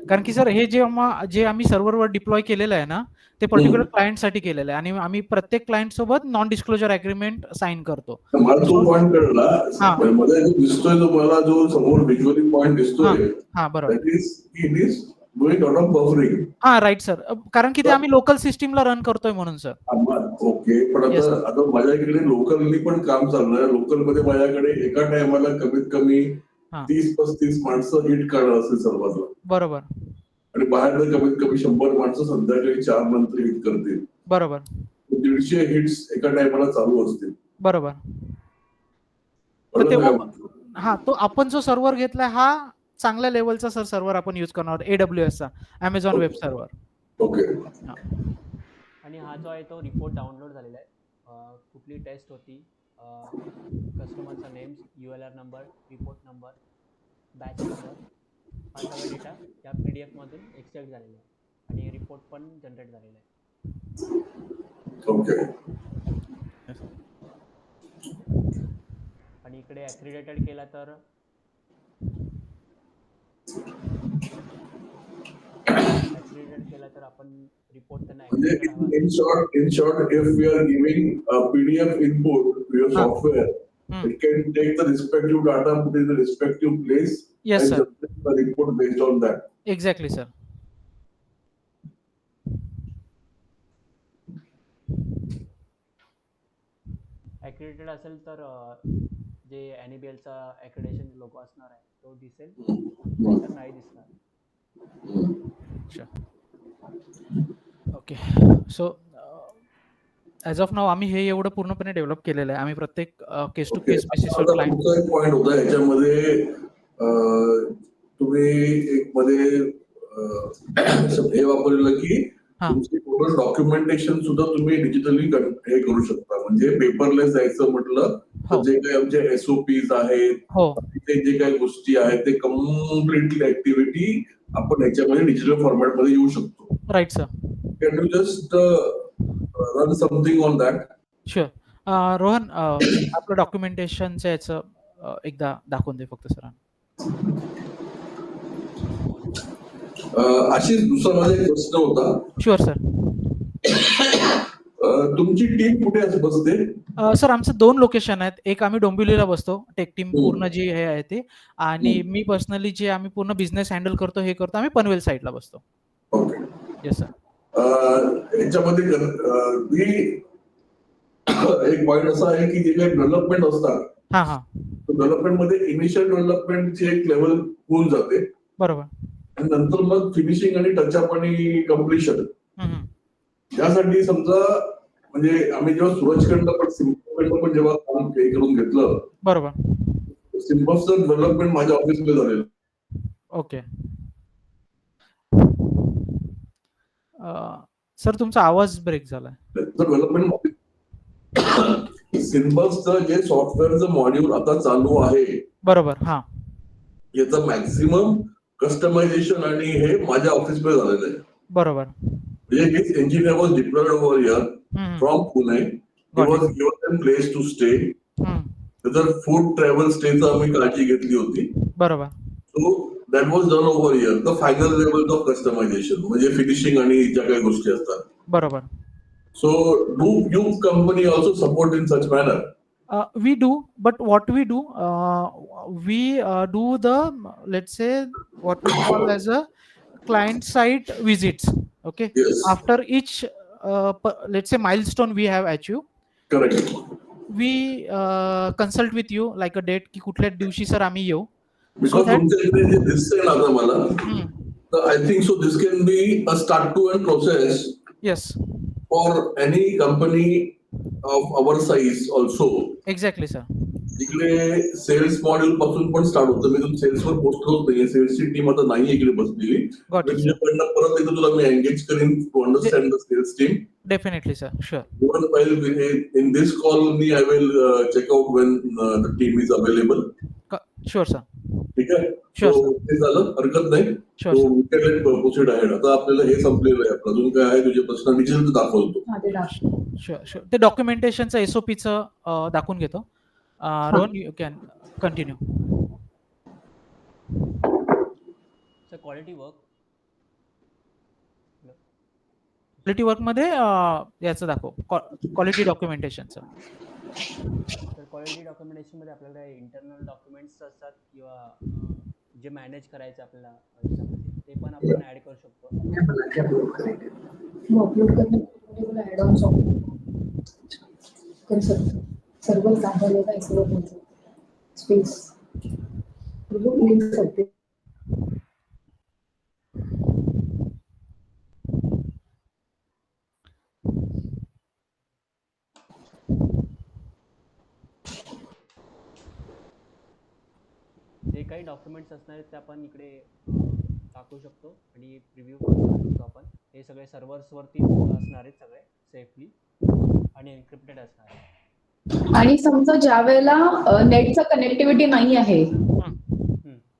कारण की सर हे जे आम्ही सर्व्हरवर डिप्लॉय केलेलं आहे ना, ते पर्टिक्युलर क्लायंटसाठी केलेलं आहे आणि आम्ही प्रत्येक क्लायंट सोबत नॉन डिस्क्लोजर ॲग्रीमेंट साइन करतो. तर मला तो पॉईंट कळला. हां. मध्ये जो दिसतोय जो मला जो समोर व्हिज्युअली पॉईंट दिसतोय, हां, बरोबर. It is doing lot of buffering. हां, राईट सर. कारण की ते आम्ही लोकल सिस्टीमला रन करतोय म्हणून सर. ओके, पण Yes, आता माझ्याकडे लोकलनी पण काम चाललंय. लोकलमध्ये माझ्याकडे एका टायमाला कमीत कमी हां. 30-35 माणसं हिट करणं असेल सर्वांना, बरोबर, आणि बाहेर कमीत कमी 100 माणसं संध्याकाळी 4 नंतर हिट करतील. बरोबर, 150 हिट्स एका टायमाला चालू असतील. बरोबर. तर कळलं तेव्हा का? हां, तो आपण जो सर्व्हर घेतलाय हा चांगल्या लेव्हलचा सर सर्व्हर आपण यूज करणार आहोत, AWSचा, Amazon वेब सर्व्हर. ओके. आणि हा जो आहे तो रिपोर्ट डाउनलोड झालेला आहे. कुठली टेस्ट होती, कस्टमरचा names, ULR number, report number, batch number, हा सगळा डेटा या PDF मधून एक्स्ट्रॅक्ट झालेला आहे आणि रिपोर्ट पण जनरेट झालेला आहे. ओके. आणि इकडे ॲक्रिडेटेड केला तर आपण रिपोर्ट त्यांना in short, if we are giving a PDF input to your software, it can take the respective data, put in the respective place, Yes, and sir. generate the report based on that. Exactly, sir. ॲक्रिडेटेड असेल तर जे NABLचा ॲक्रिडेशन logo असणार आहे तो दिसेल, तर नाही दिसणार. ओके, सो ॲज ऑफ नाव आम्ही हे एवढं पूर्णपणे डेव्हलप केलेलं आहे. आम्ही प्रत्येक केस टू केस बेसिसवर क्लायंट. पुढचा एक पॉइंट होता याच्यामध्ये, तुम्ही एक मध्ये हे वापरलेलं की तुमची टोटल डॉक्युमेंटेशन सुद्धा तुम्ही डिजिटली हे करू शकता. म्हणजे पेपरलेस जायचं म्हटलं तर जे काही आमचे SOPs आहेत, ते जे काही गोष्टी आहेत ते कम्प्लिटली ऍक्टिव्हिटी आपण याच्यामध्ये डिजिटल फॉर्मॅट मध्ये येऊ शकतो. Right sir. Can you just run something on that? Sure. Rohan आपलं डॉक्युमेंटेशनचं याचं एकदा दाखवून दे फक्त सर. अशीच दुसरा माझा एक प्रश्न होता. Sure sir. तुमची टीम कुठे बसते? सर आमचं 2 लोकेशन आहेत. एक आम्ही डोंबिवलीला बसतो, टेक टीम पूर्ण जी हे आहे ते, आणि मी पर्सनली जे आम्ही पूर्ण बिझनेस हँडल करतो हे करतो आम्ही पनवेल साइडला बसतो. ओके. Yes sir. याच्यामध्ये मी एक पॉईंट असा आहे की जे काही डेव्हलपमेंट असतात, हां. डेव्हलपमेंट मध्ये इनिशियल डेव्हलपमेंटची एक लेवल होऊन जाते बरोबर. आणि नंतर मग फिनिशिंग आणि टचअप आणि कम्प्लिशन हं. यासाठी समजा म्हणजे आम्ही जेव्हा सूरजकडनं पण सिम्बॉसकडनं पण जेव्हा काम हे करून घेतलं, बरोबर. सिम्बॉसचं डेव्हलपमेंट माझ्या ऑफिसमध्ये झालेलं. ओके. सर तुमचा आवाज ब्रेक झालाय. डेव्हलपमेंट सिम्बॉसचं जे सॉफ्टवेअरचं मॉड्यूल आता चालू आहे, बरोबर. हां. याचं मॅक्सिमम कस्टमायझेशन आणि हे माझ्या ऑफिसमध्ये झालेलं आहे. बरोबर. म्हणजे his engineer was deployed over here from Pune. He Got was it. given a place to stay. हं. त्याचं फूड ट्रॅव्हल स्टेचं आम्ही काळजी घेतली होती. बरोबर. So that was done over here. The final level of customisation म्हणजे फिनिशिंग आणि ज्या काही गोष्टी असतात. बरोबर. So do you company also support in such manner? We do, but what we do, we do the, let's say, what we call as a client side visits. Okay. Yes. After each, let's say, milestone we have achieved, correct. we consult with you like a date की कुठल्या दिवशी sir आम्ही येऊ. Because that- तुमच्या इकडे जे दिसतंय ना आता मला, हं. तर I think so this can be a start to end process Yes, for any company of our size also. exactly sir. इकडे सेल्स मॉडेल पासून पण स्टार्ट होतं. मी तुम सेल्सवर पोहोचलोच नाहीये. सेल्सची टीम आता नाही इकडे बसलेली. Got it. तुझ्याकडनं परत एकदा तुला मी एंगेज करीन to understand the sales team. Definitely sir. Sure. Even while in this call only I will check out when the team is available. Sure sir. ठीक आहे. Sure, So, ते झालं, हरकत नाही. Sure, sir. प्रोसीड आहे. आता आपल्याला हे संपलेलं आहे. आपलं अजून काय आहे तुझे प्रश्न विचार दाखवतो. हा, ते दाखव. Sure. ते डॉक्युमेंटेशनचं SOPचं दाखवून घेतो. Rohan, you can continue. Sir quality work quality वर्कमध्ये याचं दाखव, क्वालिटी डॉक्युमेंटेशनचं. तर क्वालिटी डॉक्युमेंटेशनमध्ये आपल्याकडे इंटरनल डॉक्युमेंट्स असतात किंवा जे मॅनेज करायचं आपल्याला याच्यामध्ये, ते पण आपण ॲड करू शकतो. अपलोड करणे ॲड ऑन करू शकतो. सर्व साधन काय सर्व स्पेस लिहू शकते. जे काही डॉक्युमेंट्स असणार आहेत ते आपण इकडे टाकू शकतो आणि प्रिव्ह्यू करू शकतो आपण. हे सगळे सर्व्हर्सवरती असणार आहेत, सगळे सेफली आणि एन्क्रिप्टेड असणार आहे. आणि समजा ज्या वेळेला नेटचं कनेक्टिव्हिटी नाही आहे,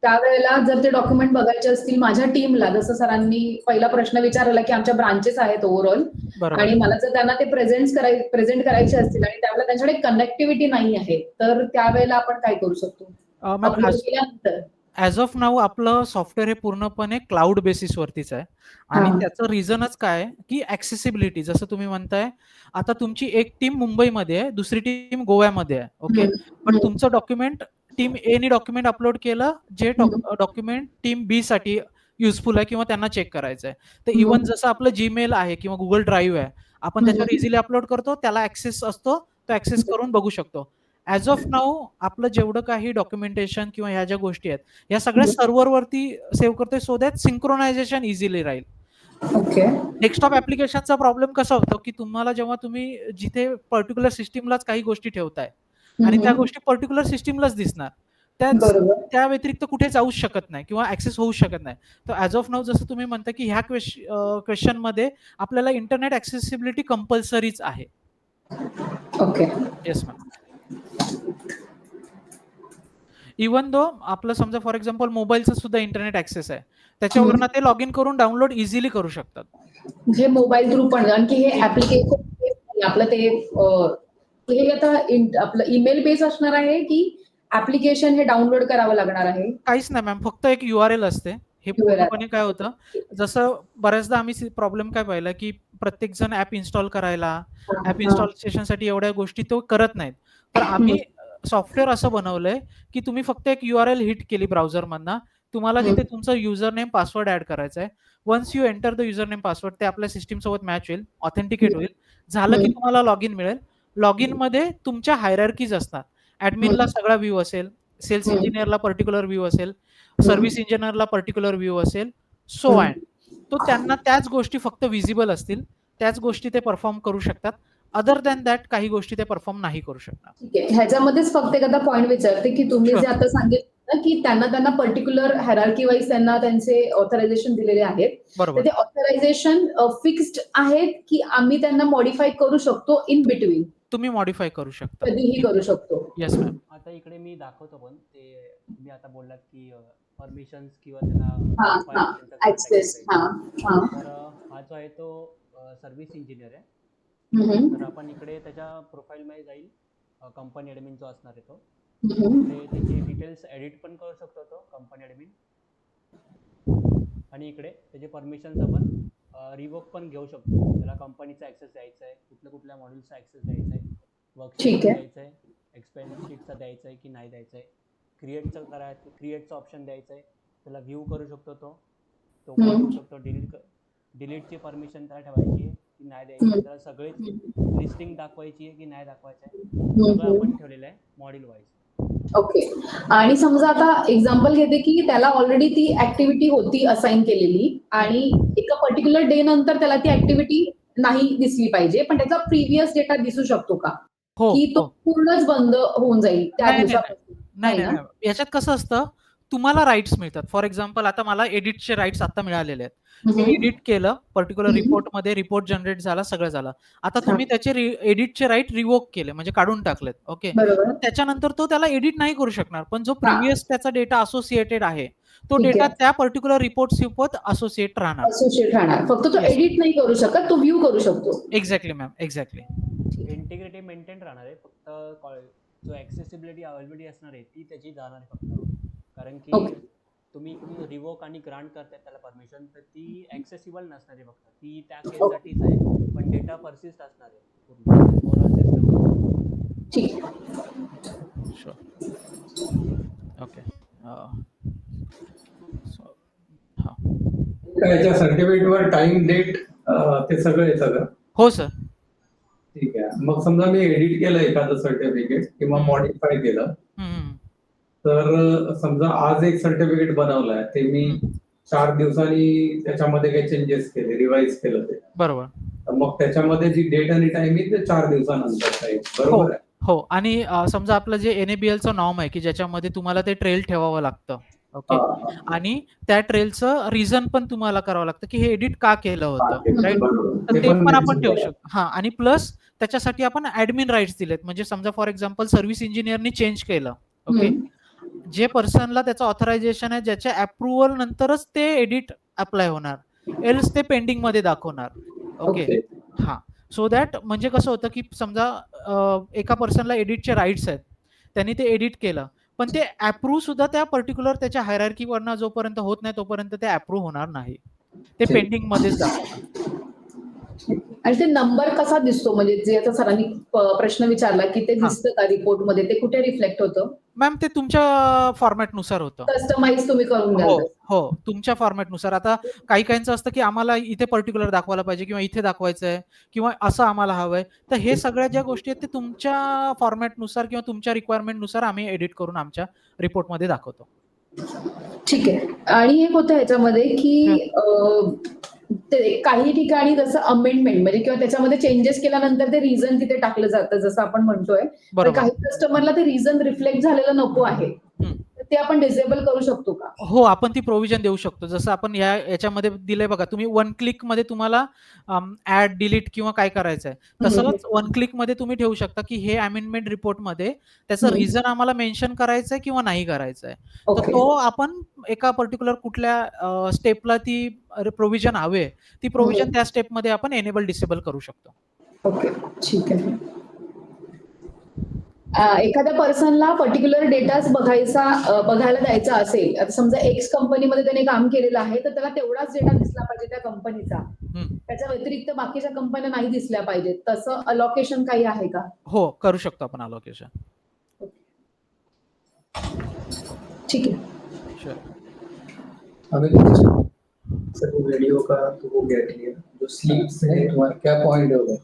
त्यावेळेला जर ते डॉक्युमेंट बघायचे असतील माझ्या टीमला, जसं सरांनी पहिला प्रश्न विचारला की आमच्या ब्रांचेस आहेत ओव्हरऑल, आणि मला जर त्यांना ते प्रेझेंट करायचे असतील आणि त्यावेळेला त्यांच्याकडे कनेक्टिव्हिटी नाही आहे, तर त्यावेळेला आपण काय करू शकतो? अपलोड केल्यानंतर ॲज ऑफ नाऊ आपलं सॉफ्टवेअर हे पूर्णपणे क्लाउड बेसिसवरतीच आहे. आणि त्याचं रिझनच काय आहे की ऍक्सेसिबिलिटी. जसं तुम्ही म्हणताय आता तुमची एक टीम मुंबईमध्ये आहे, दुसरी टीम गोव्यामध्ये आहे. ओके. पण तुमचं डॉक्युमेंट टीम ए नी डॉक्युमेंट अपलोड केलं, जे डॉक्युमेंट टीम बी साठी युजफुल आहे किंवा त्यांना चेक करायचं आहे, तर इव्हन जसं आपलं जीमेल आहे किंवा गुगल ड्राईव्ह आहे, आपण त्याच्यावर इझिली अपलोड करतो, त्याला ऍक्सेस असतो, तो ऍक्सेस करून बघू शकतो. ॲज ऑफ नाऊ आपलं जेवढं काही डॉक्युमेंटेशन किंवा ह्या ज्या गोष्टी आहेत या सगळ्या सर्व्हरवरती सेव्ह करतोय, सो दॅट सिंक्रोनायझेशन इझिली राहील. ओके. डेस्कटॉप ऍप्लिकेशनचा प्रॉब्लेम कसा होतो की तुम्हाला जेव्हा तुम्ही जिथे पर्टिक्युलर सिस्टीमलाच काही गोष्टी ठेवताय आणि त्या गोष्टी पर्टिक्युलर सिस्टीमलाच दिसणार, त्या व्यतिरिक्त कुठे जाऊ शकत नाही किंवा ऍक्सेस होऊ शकत नाही. तर ॲज ऑफ नाऊ जसं तुम्ही म्हणता की ह्या क्वेश्चन मध्ये आपल्याला इंटरनेट ऍक्सेसिबिलिटी कंपल्सरीच आहे. Okay. Yes ma'am. Even though आपलं समजा फॉर एक्झाम्पल मोबाईलचा सुद्धा इंटरनेट ऍक्सेस आहे, त्याच्यावरनं ते लॉग इन करून डाउनलोड इझिली करू शकतात. हे मोबाईल थ्रू पण, आणखी हे ऍप्लिकेशन आपलं ते हे आता आपलं ईमेल बेस असणार आहे की ऍप्लिकेशन हे डाउनलोड करावं लागणार आहे? काहीच नाही मॅम, फक्त एक URL असते. हे URL. पूर्णपणे काय होतं, जसं बऱ्याचदा आम्ही प्रॉब्लेम काय पाहिला, की प्रत्येक जण ऍप इन्स्टॉल करायला, ऍप इन्स्टॉलेशनसाठी एवढ्या गोष्टी तो करत नाहीत. तर आम्ही सॉफ्टवेअर असं बनवलंय, की तुम्ही फक्त एक URL हिट केली ब्राउझरमधनं, तुम्हाला तिथे तुमचं युजर नेम पासवर्ड ऍड करायचा आहे. Once you enter the user name password, ते आपल्या सिस्टीम सोबत मॅच होईल, ऑथेंटिकेट होईल. झालं की तुम्हाला लॉग इन मिळेल. लॉग इन मध्ये तुमच्या हायरार्कीज असतात. ऍडमिनला सगळा व्ह्यू असेल, सेल्स इंजिनियरला पर्टिक्युलर व्ह्यू असेल, सर्व्हिस इंजिनियरला पर्टिक्युलर व्ह्यू असेल, सो अँड. तो त्यांना त्याच गोष्टी फक्त व्हिजिबल असतील, त्याच गोष्टी ते परफॉर्म करू शकतात. अदर दॅन दॅट काही गोष्टी ते परफॉर्म नाही करू शकणार. ठीक आहे. ह्याच्यामध्येच फक्त एखादा पॉईंट विचारते की तुम्ही Sure. जे आता सांगितलं ना की त्यांना पर्टिक्युलर हायरार्की वाईज त्यांना त्यांचे ऑथरायझेशन दिलेले आहेत, तर बरोबर. ते ऑथरायझेशन फिक्स्ड आहेत की आम्ही त्यांना मॉडिफाय करू शकतो इन बिटवीन? तुम्ही मॉडिफाय करू शकता. कधीही करू शकतो. Yes ma'am. आता इकडे मी दाखवतो पण ते तुम्ही आता बोललात की परमिशन्स किंवा त्यांना हा modify हा त्यांचा contact ऍक्सेस करायचा. हा हा तर हा जो आहे तो सर्व्हिस इंजिनियर आहे. हम्म, तर आपण इकडे त्याच्या प्रोफाईल मध्ये जाईल, कंपनी ऍडमिन जो असणार आहे तो, हम्म. इकडे त्याचे डिटेल्स एडिट पण करू शकतो तो कंपनी ऍडमिन, आणि इकडे त्याचे परमिशन्स आपण रिवोक पण घेऊ शकतो. त्याला कंपनीचा ऍक्सेस द्यायचा आहे, कुठल्या मॉड्यूलचा ऍक्सेस द्यायचा आहे, वर्कशीट ठीक आहे. द्यायचा आहे, एक्सपेन्स शीटचा द्यायचा आहे की नाही द्यायचा आहे, क्रिएटचा ऑप्शन द्यायचा आहे, त्याला व्ह्यू करू शकतो तो पण करू शकतो. डिलीटची परमिशन त्याला ठेवायची आहे की नाही द्यायची, त्याला सगळेच लिस्टिंग दाखवायची आहे की नाही दाखवायचं आहे, सगळं आपण ठेवलेलं आहे मॉड्यूल वाईज. ओके. आणि समजा आता एक्झाम्पल घेते की त्याला ऑलरेडी ती ऍक्टिव्हिटी होती असाइन केलेली आणि एका पर्टिक्युलर डे नंतर त्याला ती ऍक्टिव्हिटी नाही दिसली पाहिजे, पण त्याचा प्रिव्हियस डेटा दिसू शकतो का? हो, की तो हो. पूर्णच बंद होऊन जाईल त्या नाही, नाही, दिवसापासून? नाही, नाही नाही, ना? नाही. याच्यात कसं असतं, तुम्हाला राईट्स मिळतात. फॉर एक्झाम्पल आता मला एडिटचे राईट्स आता मिळालेले आहेत. मी एडिट केलं, पर्टिक्युलर रिपोर्टमध्ये रिपोर्ट जनरेट झाला, सगळं झालं. आता तुम्ही त्याचे एडिटचे राईट रिवोक केले, म्हणजे काढून टाकलेत. ओके. बरोबर. त्याच्यानंतर तो त्याला एडिट नाही करू शकणार. पण जो प्रिव्हियस त्याचा डेटा असोसिएटेड आहे, तो ठीक डेटा आहे. त्या पर्टिक्युलर रिपोर्ट सोबत असोसिएट राहणार. असोसिएट राहणार. फक्त तो Yes. एडिट नाही करू शकत, तो व्ह्यू करू शकतो. Exactly ma'am, exactly. Integrity maintain राहणार आहे, फक्त जो ऍक्सेसिबिलिटी अवेलेबिलिटी असणार आहे ती त्याची जाणार आहे फक्त. कारण की Okay. तुम्ही इकडून रिवोक आणि ग्रांट करताय त्याला परमिशन, तर ती ऍक्सेसिबल नसणार आहे फक्त, ती त्या केससाठीच आहे, पण डेटा परसिस्ट असणार आहे पूर्ण ओव्हरऑल सिस्टम. ठीक आहे. शुअर. ओके. याच्या सर्टिफिकेटवर टाइम डेट ते सगळं येतं का? हो सर. ठीक आहे. मग समजा मी एडिट केलं एखादं सर्टिफिकेट किंवा मॉडिफाय केलं, तर समजा आज एक सर्टिफिकेट बनवलंय, ते मी 4 दिवसांनी त्याच्यामध्ये काही चेंजेस केले, रिवाइज केलं ते, बरोबर. तर मग त्याच्यामध्ये जी डेट आणि टाइम आहे ते 4 दिवसानंतर आहे. बरोबर आहे? हो. आणि समजा आपलं जे NABL नॉर्म आहे की ज्याच्यामध्ये तुम्हाला ते ट्रेल ठेवावं लागतं. ओके. आणि त्या ट्रेलचं रिझन पण तुम्हाला करावं लागतं की हे एडिट का केलं होतं, राईट? तर ते पण आपण ठेवू शकतो. हा, आणि प्लस त्याच्यासाठी आपण ऍडमिन राईट्स दिलेत. म्हणजे समजा फॉर एक्झाम्पल सर्व्हिस इंजिनियरनी चेंज केलं, ओके, जे पर्सनला त्याचं ऑथरायझेशन आहे, ज्याच्या अप्रुव्हल नंतरच ते एडिट अप्लाय होणार, एल्स ते पेंडिंग मध्ये दाखवणार. ओके. हा, सो दॅट म्हणजे कसं होतं की समजा एका पर्सनला एडिटचे राईट्स आहेत, त्यांनी ते एडिट केलं, पण ते अप्रूव्ह सुद्धा त्या पर्टिक्युलर त्याच्या हायरार्कीवरनं जोपर्यंत होत नाही तोपर्यंत ते अप्रूव्ह होणार नाही, ते पेंडिंग मध्येच दाखवणार. आणि ते नंबर कसा दिसतो, म्हणजे जे आता सरांनी प्रश्न विचारला की ते दिसतं का रिपोर्ट मध्ये, ते कुठे रिफ्लेक्ट होतं? मॅम ते तुमच्या फॉर्मॅटनुसार होतं. कस्टमाइज तुम्ही करून हो, घ्याल? हो. तुमच्या फॉर्मॅटनुसार. आता काहींचं असतं की आम्हाला इथे पर्टिक्युलर दाखवायला पाहिजे किंवा इथे दाखवायचंय किंवा असं आम्हाला हवंय. तर हे सगळ्या ज्या गोष्टी आहेत ते तुमच्या फॉर्मॅटनुसार किंवा तुमच्या रिक्वायरमेंटनुसार आम्ही एडिट करून आमच्या रिपोर्टमध्ये दाखवतो. ठीक आहे. आणि एक होतं ह्याच्यामध्ये की ते काही ठिकाणी जसं अमेंडमेंट म्हणजे किंवा त्याच्यामध्ये चेंजेस केल्यानंतर ते रिझन तिथे टाकलं जातं, जसं आपण म्हणतोय. तर बरोबर. काही कस्टमरला ते रिझन रिफ्लेक्ट झालेलं नको आहे, तर ते आपण डिसेबल करू शकतो का? हो, आपण ती प्रोव्हिजन देऊ शकतो. जसं आपण याच्यामध्ये दिलंय बघा, तुम्ही 1 क्लिकमध्ये तुम्हाला ऍड, डिलीट किंवा काय करायचंय, तसंच 1 क्लिकमध्ये तुम्ही ठेवू शकता की हे अमेंडमेंट रिपोर्टमध्ये त्याचं रिझन आम्हाला मेन्शन करायचंय किंवा नाही करायचंय. तर तो आपण एका पर्टिक्युलर कुठल्या स्टेपला ती प्रोव्हिजन हवे, ती प्रोव्हिजन त्या स्टेपमध्ये आपण एनेबल डिसेबल करू शकतो. ओके, ठीक आहे. एखाद्या पर्सनला पर्टिक्युलर डेटाच बघायला द्यायचा असेल, आता समजा एक्स कंपनीमध्ये त्याने काम केलेलं आहे, तर त्याला तेवढाच डेटा दिसला पाहिजे त्या कंपनीचा. त्याच्या व्यतिरिक्त बाकीच्या कंपन्या नाही दिसल्या पाहिजेत. तसं अलोकेशन काही आहे का? हो, करू शकतो आपण अलोकेशन. ठीक है. श्योर. सर वो वीडियो का तो हो गया क्लियर, जो स्लीप्स है तुम्हारा क्या पॉइंट होगा?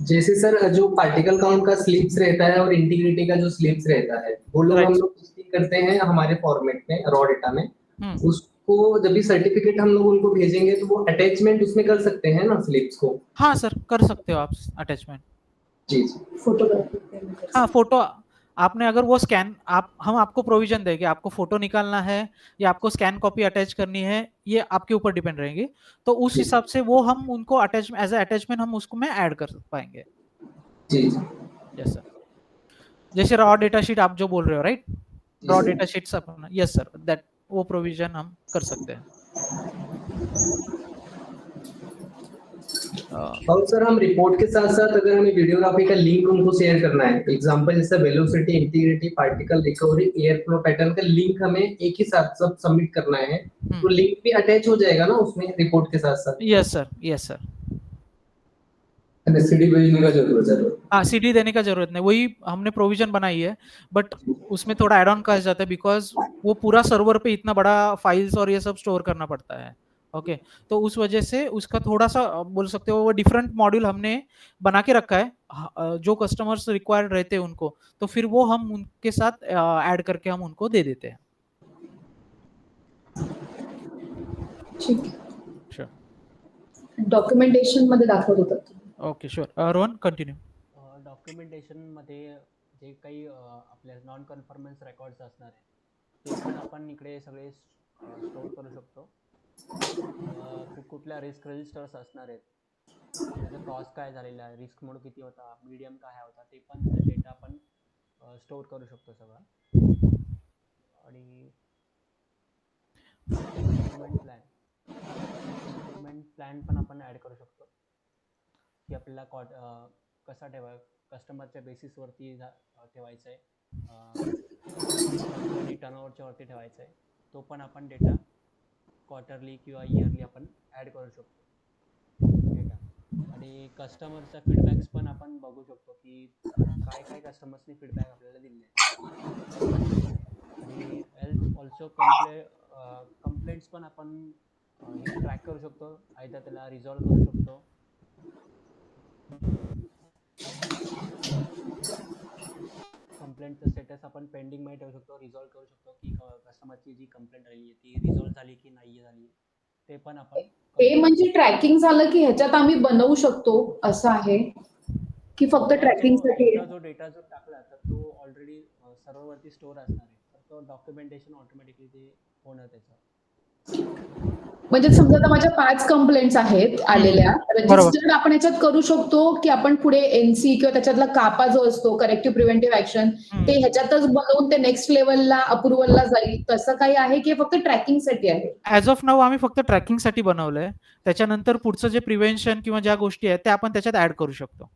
जैसे सर जो पार्टिकल काउंट का स्लीप्स रहता है और इंटीग्रिटी का जो स्लीप्स रहता है, वो लोग हम Right. लोग पुष्टि करते हैं हमारे फॉर्मेट में रॉ डेटा में, हम्म. उसको जब भी सर्टिफिकेट हम लोग उनको भेजेंगे तो वो अटैचमेंट उसमें कर सकते हैं ना स्लीप्स को? हाँ सर, कर सकते हो आप अटैचमेंट. जी जी फोटोग्राफी. हाँ, फोटो आपने अगर वो स्कैन हम आपको प्रोविजन देंगे, आपको फोटो निकालना है या आपको स्कैन कॉपी अटैच करनी है, ये आपके ऊपर डिपेंड रहेंगी. तो उस जी. हिसाब से वो हम उनको एज ए अटैचमेंट हम उसको में ऐड कर पाएंगे. जी जी यस सर. जैसे रॉ डेटा शीट आप जो बोल रहे हो, राइट? जी रॉ सर. डेटा शीट्स अपन, यस सर, दैट वो प्रोविजन हम कर सकते हैं. और सर हम रिपोर्ट के साथ साथ अगर हमें वीडियोग्राफी का लिंक उनको शेयर करना है, एग्जांपल जैसे velocity, integrity, particle recovery, air flow pattern का लिंक हमें एक ही साथ सब सबमिट करना है, तो लिंक भी अटैच हो जाएगा ना उसमें रिपोर्ट के साथ साथ? Yes sir, yes sir. CD भेजने का जरूरत है? हाँ, सीडी देने का जरूरत नहीं, वही हमने प्रोविजन बनाई है, बट उसमें थोड़ा एड ऑन कहा जाता है बिकॉज वो पूरा सर्वर पे इतना बड़ा फाइल्स और ये सब स्टोर करना पड़ता है. ओके, तो उस वजह से उसका थोड़ा सा बोल सकते हो वो डिफरेंट मॉड्यूल हमने बना के रखा है, जो कस्टमर्स रिक्वायर्ड रहते हैं उनको, तो फिर वो हम उनके साथ ऐड करके हम उनको दे देते हैं. ठीक. श्योर. डॉक्युमेंटेशन मध्ये दाखवत होतात. Okay, sure. रोहन, कंटिन्यू. डॉक्युमेंटेशनमध्ये जे काही आपल्या नॉन कन्फर्मन्स रेकॉर्ड्स असणार आहे ते पण आपण इकडे सगळे स्टोअर करू शकतो. कुठल्या रिस्क रजिस्टर्स असणार आहेत, त्याचा कॉस्ट काय झालेला आहे, रिस्क मोड किती होता, मीडियम काय होता, ते पण डेटा आपण स्टोअर करू शकतो सगळा. आणि इम्प्रुव्हमेंट प्लॅन पण आपण ॲड करू शकतो की आपल्याला कसा कस्टमरच्या बेसिसवरती ठेवायचं आहे, टर्नओव्हरच्या वरती ठेवायचं आहे, तो पण आपण डेटा क्वार्टरली किंवा इयरली आपण ॲड करू शकतो डेटा. आणि कस्टमरचा फीडबॅक्स पण आपण बघू शकतो की काय कस्टमर्सनी फीडबॅक आपल्याला दिले आहे. आणि ऑल्सो कंप्लेंट्स पण आपण ट्रॅक करू शकतो, आयदर त्याला रिझॉल्व करू शकतो. कंप्लेंटचं स्टेटस आपण पेंडिंग मध्ये ठेवू शकतो, रिझॉल्व करू शकतो की कस्टमरची जी कंप्लेंट आली ती रिझॉल्व झाली की नाही झाली, ते पण आपण. हे म्हणजे ट्रॅकिंग झालं की ह्याच्यात आम्ही बनवू शकतो असं आहे की फक्त ट्रॅकिंगसाठी? जो डेटा जो टाकला तर तो ऑलरेडी सर्व्हरवरती स्टोअर असणार आहे, तर तो डॉक्युमेंटेशन ऑटोमॅटिकली ते होणार त्याचं. म्हणजे समजा आता माझ्या 5 कंप्लेंट्स आहेत आलेल्या, रजिस्टर्ड आपण याच्यात करू शकतो की आपण पुढे एनसी किंवा त्याच्यातला कापा जो असतो करेक्टिव्ह प्रिव्हेंटिव्ह ऍक्शन ते ह्याच्यातच बनवून ते नेक्स्ट लेवलला अप्रुव्हलला जाईल, तसं काही आहे की फक्त ट्रॅकिंगसाठी आहे? ऍज ऑफ नाऊ आम्ही फक्त ट्रॅकिंगसाठी बनवलंय. त्याच्यानंतर पुढचं जे प्रिव्हेन्शन किंवा ज्या गोष्टी आहेत त्या आपण त्याच्यात ऍड करू शकतो.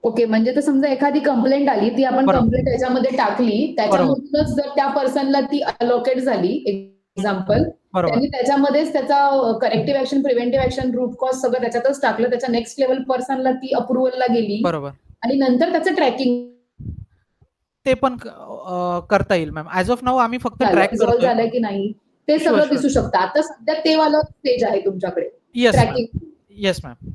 ओके, म्हणजे तर समजा एखादी कंप्लेंट आली ती आपण कंप्लेंट याच्यामध्ये टाकली, त्याच्यामधूनच जर त्या पर्सनला ती अलोकेट झाली, एक्झाम्पल त्यांनी त्याच्यामध्येच त्याचा corrective action, preventive action, root cause सगळं त्याच्यातच टाकलं, त्याच्या नेक्स्ट लेवल पर्सनला ती अप्रुव्हलला गेली, बरोबर, आणि नंतर त्याचं ट्रॅकिंग ते पण करता येईल मॅम. ऍज ऑफ नाऊ आम्ही फक्त ट्रॅक रिझॉल्व झालंय की नाही ते सगळं दिसू शकतं. आता सध्या ते वाला पेज आहे तुमच्याकडे ट्रॅकिंग? Yes ma'am.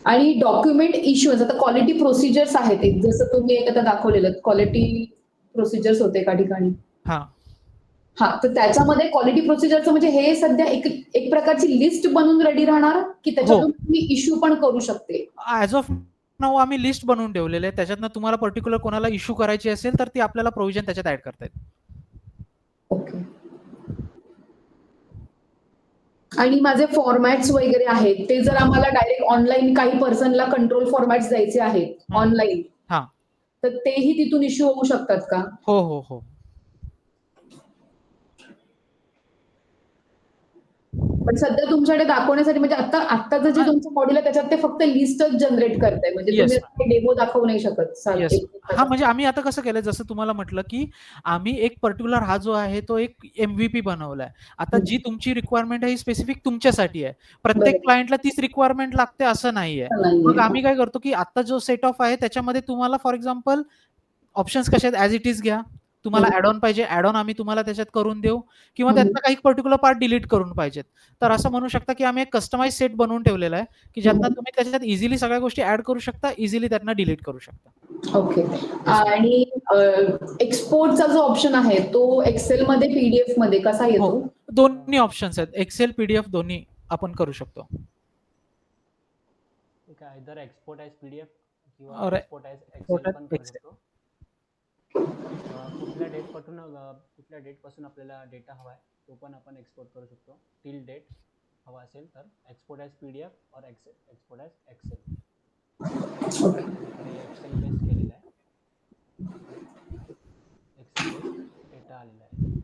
आणि डॉक्युमेंट इश्यूज, आता क्वालिटी प्रोसिजर्स आहेत, जसं तुम्ही एक आता दाखवलेलं क्वालिटी प्रोसिजर्स होते एका ठिकाणी. हा, तर त्याच्यामध्ये क्वालिटी प्रोसिजरचं म्हणजे हे सध्या एक प्रकारची लिस्ट बनवून रेडी राहणार की त्याच्यातून तुम्ही इश्यू पण करू शकते? ऍज ऑफ नाऊ आम्ही लिस्ट बनवून ठेवलेले आहे, त्याच्यातनं तुम्हाला पर्टिक्युलर कोणाला इश्यू करायची असेल तर ती आपल्याला प्रोव्हिजन त्याच्यात ऍड करता येईल. ओके. आणि माझे फॉर्मॅट्स वगैरे आहेत ते जर आम्हाला डायरेक्ट ऑनलाईन काही पर्सनला कंट्रोल फॉर्मॅट्स द्यायचे आहेत ऑनलाईन, तर तेही तिथून इश्यू होऊ शकतात का? हो हो हो. पण सध्या तुमच्याकडे दाखवण्यासाठी म्हणजे आत्ताचं जे तुमचं मॉड्यूल आहे त्याच्यात ते फक्त लिस्टच जनरेट करताय म्हणजे Yes. तुम्ही डेमो दाखवू नाही शकत. येस. हा म्हणजे आम्ही आता कसं केलंय जसं तुम्हाला म्हटलं की आम्ही एक पर्टिक्युलर हा जो आहे तो एक MVP बनवलाय. आता जी तुमची रिक्वायरमेंट आहे ही स्पेसिफिक तुमच्यासाठी आहे. प्रत्येक बरोबर. क्लायंटला तीच रिक्वायरमेंट लागते असं नाहीये. मग आम्ही काय करतो की आता जो सेट ऑफ आहे त्याच्यामध्ये तुम्हाला फॉर एक्झाम्पल ऑप्शन्स कसे आहेत ॲज इट इज घ्या. तुम्हाला ॲड ऑन पाहिजे ॲड ऑन आम्ही तुम्हाला त्याच्यात करून देऊ किंवा त्यातला काही पर्टिक्युलर पार्ट डिलीट करून पाहिजेत. तर असं म्हणू शकता की आम्ही एक कस्टमाइज सेट बनवून ठेवलेला आहे की ज्यातनं तुम्ही त्याच्यात इझिली सगळ्या गोष्टी ॲड करू शकता, इझिली त्यातनं डिलीट करू शकता. ओके. आणि एक्सपोर्टचा जो ऑप्शन आहे तो एक्सेल मध्ये पीडीएफ मध्ये कसा येतो? हो. दोन्ही ऑप्शन्स आहेत. एक्सेल, पीडीएफ दोन्ही आपण करू शकतो. ठीक आहे. आयदर एक्सपोर्ट ॲज पीडीएफ किंवा और एक्सपोर्ट ॲज एक्सेल पण करू एक्सेल. शकतो. कुठल्या डेटपासून आपल्याला डेटा हवा आहे तो पण आपण एक्सपोर्ट करू शकतो. टिल डेट हवा असेल तर एक्सपोर्ट ॲज पीडीएफ और एक्सपोर्ट ॲज एक्सेल. इकडे एक्सेल बेस केलेला आहे. एक्सेल बेस डेटा आलेला आहे.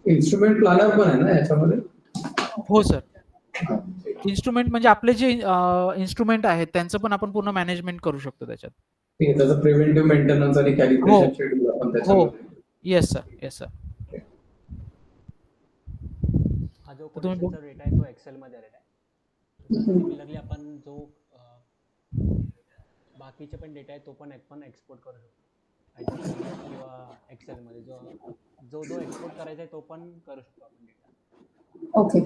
इन्स्ट्रुमेंट प्लॅनर पण आहे ना याच्यामध्ये? हो सर. इन्स्ट्रुमेंट म्हणजे आपले जे इन्स्ट्रुमेंट आहेत त्यांचं पण आपण पूर्ण मॅनेजमेंट करू शकतो त्याच्यात. ठीक आहे, त्याचं प्रिव्हेंटिव्ह मेंटेनन्स आणि कॅलिब्रेशन शेड्यूल आपण हो. त्याच्यामध्ये. Yes sir. Yes sir. हा जो तर तुम्ही कोटेशनचा डेटा आहे तो एक्सेल मध्ये आलेला आहे. सिमिलरली आपण जो बाकीचे पण डेटा आहे तो पण आपण एक्सपोर्ट करू शकतो. आयदर पीडीएफ किंवा एक्सेल मध्ये जो एक्सपोर्ट करायचा आहे तो पण करू शकतो आपण डेटा. ओके.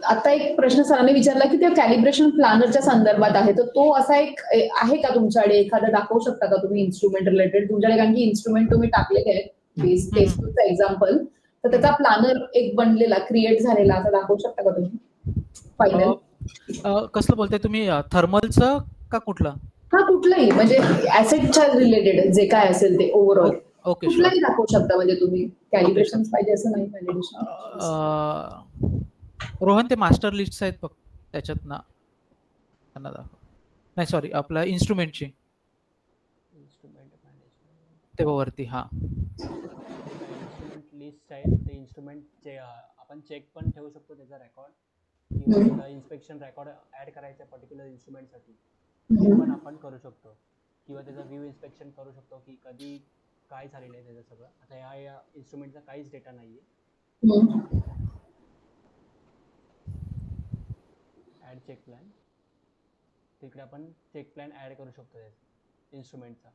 आता एक प्रश्न सरांनी विचारला की त्या कॅलिब्रेशन प्लॅनरच्या संदर्भात आहे तर तो असा एक आहे का तुमच्याकडे एखादा दाखवू शकता का तुम्ही इन्स्ट्रुमेंट रिलेटेड तुमच्याकडे कारण की इन्स्ट्रुमेंट तुम्ही टाकलेले आहेत बेस टेस्ट एक्झाम्पल तर त्याचा प्लॅनर एक बनलेला क्रिएट झालेला असं दाखवू शकता का तुम्ही फायनल? कसलं बोलताय तुम्ही थर्मलचं का कुठलं? हा कुठलंही म्हणजे ऍसेटच्या रिलेटेड जे काय असेल ते ओव्हरऑल ओके कुठलाही दाखवू शकता म्हणजे तुम्ही कॅलिब्रेशन पाहिजे असं नाही व्हॅलिडेशन. रोहन ते मास्टर लिस्ट आहेत बघ त्याच्यात ना त्यांना दाखव. नाही सॉरी आपल्या इन्स्ट्रुमेंटची इन्स्ट्रुमेंट मॅनेजमेंट ते वरती हा. ठीक आहे. इन्स्ट्रुमेंट लिस्ट आहे ते इन्स्ट्रुमेंटचे आपण चेक पण ठेवू शकतो त्याचा रेकॉर्ड किंवा त्याचा इन्स्पेक्शन रेकॉर्ड ऍड करायचा पर्टिक्युलर इन्स्ट्रुमेंटसाठी ते पण आपण करू शकतो किंवा त्याचा व्ह्यू इन्स्पेक्शन करू शकतो की कधी काय झालेलं आहे त्याचं सगळं. आता या इन्स्ट्रुमेंटचा काहीच डेटा नाहीये. ऍड चेक प्लॅन तिकडे आपण चेक प्लॅन ऍड करू शकतो त्याचा इन्स्ट्रुमेंटचा.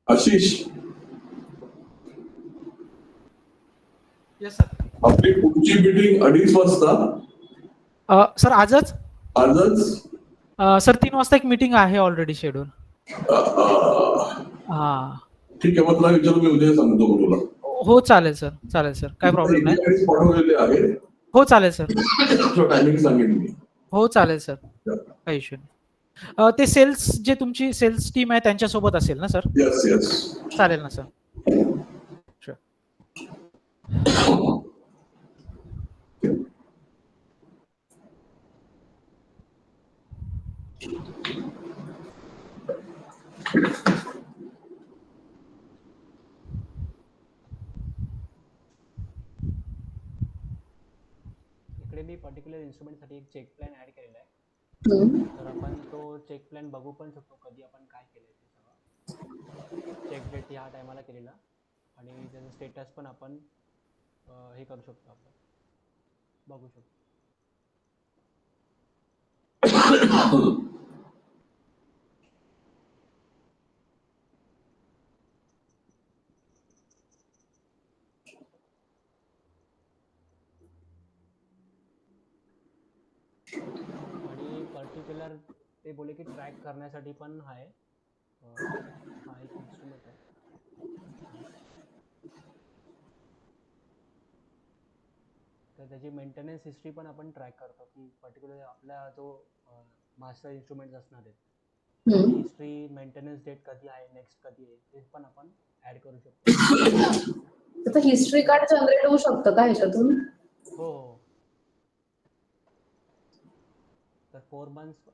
Ashish, yes sir. आपली पुढची मीटिंग 2:30 वाजता. सर आजच आजच सर 3 वाजता एक मीटिंग आहे ऑलरेडी शेड्यूल. हा. ठीक आहे, मग तुला विचारून मी उद्या सांगतो मग तुला. हो चालेल सर. चालेल सर काय प्रॉब्लेम नाही. पाठवलेले आहे. हो चालेल सर. टायमिंग सांगेन मी. हो चालेल सर काही इश्यू नाही. ते सेल्स जे तुमची सेल्स टीम आहे त्यांच्यासोबत असेल ना सर? येस येस चालेल ना सर. इकडे मी पर्टिक्युलर इन्स्ट्रुमेंटसाठी एक चेक प्लॅन ऍड केलेला आहे. तर आपण तो चेक प्लॅन बघू पण शकतो कधी आपण काय केलंय ते सगळं. चेक डेट ह्या टायमाला केलेला आणि त्याचं स्टेटस पण आपण हे करू शकतो आपण बघू शकतो. आणि पर्टिक्युलर ते बोले की ट्रॅक करण्यासाठी पण आहे, हा एक इन्स्ट्रुमेंट आहे. तर त्याची मेंटेनन्स हिस्ट्री पण आपण ट्रॅक करतो, की पर्टिक्युलर आपला जो मास्टर इन्स्ट्रुमेंट असणार आहे हम्म. हिस्ट्री, मेंटेनन्स डेट कधी आहे, नेक्स्ट कधी आहे, ते पण आपण ऍड करू शकतो. त्याचं हिस्ट्री कार्ड जनरेट होऊ शकतं का ह्याच्यातून? हो हो. तर 4 मंथ्स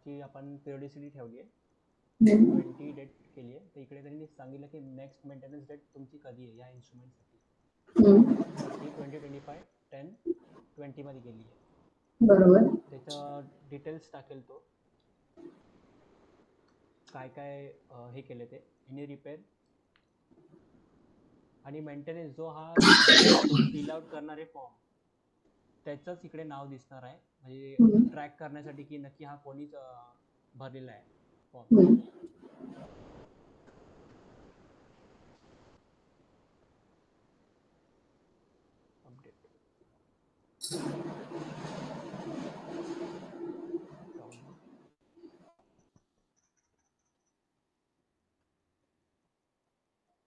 ची आपण पिरियडिसिटी ठेवली आहे, 20 डेट केली आहे. तर इकडे त्यांनी सांगितलं की नेक्स्ट मेंटेनन्स डेट तुमची कधी आहे या इन्स्ट्रुमेंटसाठी, तर ती 2025-10-20 मध्ये गेली आहे. बरोबर. त्याचं डिटेल्स टाकेल तो, काय काय हे केले ते, एनी रिपेअर आणि मेंटेनन्स जो हा फिल आउट करणारे फॉर्म त्याचंच इकडे नाव दिसणार आहे, म्हणजे ट्रॅक करण्यासाठी की नक्की हा कोणीच भरलेला आहे फॉर्म. अपडेट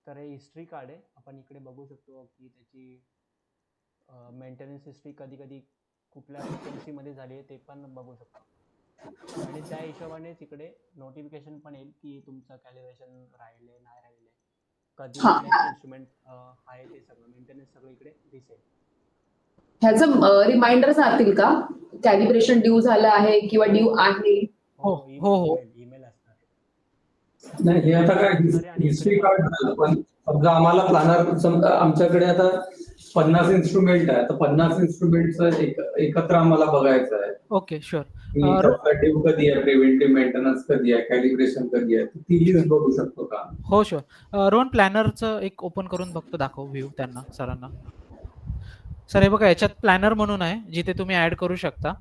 तर हे हिस्ट्री कार्ड आहे, आपण इकडे बघू शकतो की त्याची मेंटेनन्स हिस्ट्री कधी कधी कुठल्या फ्रिक्वेन्सी मध्ये झाली आहे ते पण बघू शकतो. आणि त्या हिशोबानेच इकडे नोटिफिकेशन पण येईल की तुमचं कॅलिब्रेशन राहिले नाही राहिले, कधी नेक्स्ट इन्स्ट्रुमेंट आहे, ते सगळं मेंटेनन्स सगळं इकडे दिसेल. ह्याचं रिमाइंडर्स राहतील का, कॅलिब्रेशन ड्यू झालं आहे किंवा ड्यू आहे? हो, हो. ईमेल असणार. नाही, हे आता काय हिस्ट्री कार्ड झालं, पण समजा आम्हाला प्लॅनर आमच्याकडे आता 50 इन्स्ट्रुमेंट आहे, तर 50 इन्स्ट्रुमेंटचं एकत्र आम्हाला बघायचं आहे. Okay, sure. ड्यू कधी आहे, प्रिव्हेंटिव्ह मेंटेनन्स कधी आहे, कॅलिब्रेशन कधी आहे, ती लिस्ट बघू शकतो का? हो, शुअर. रोहन, प्लॅनरचं एक ओपन करून बघतो, दाखव व्ह्यू त्यांना, सरांना. सर हे बघा, याच्यात प्लॅनर म्हणून आहे जिथे तुम्ही ऍड करू शकता.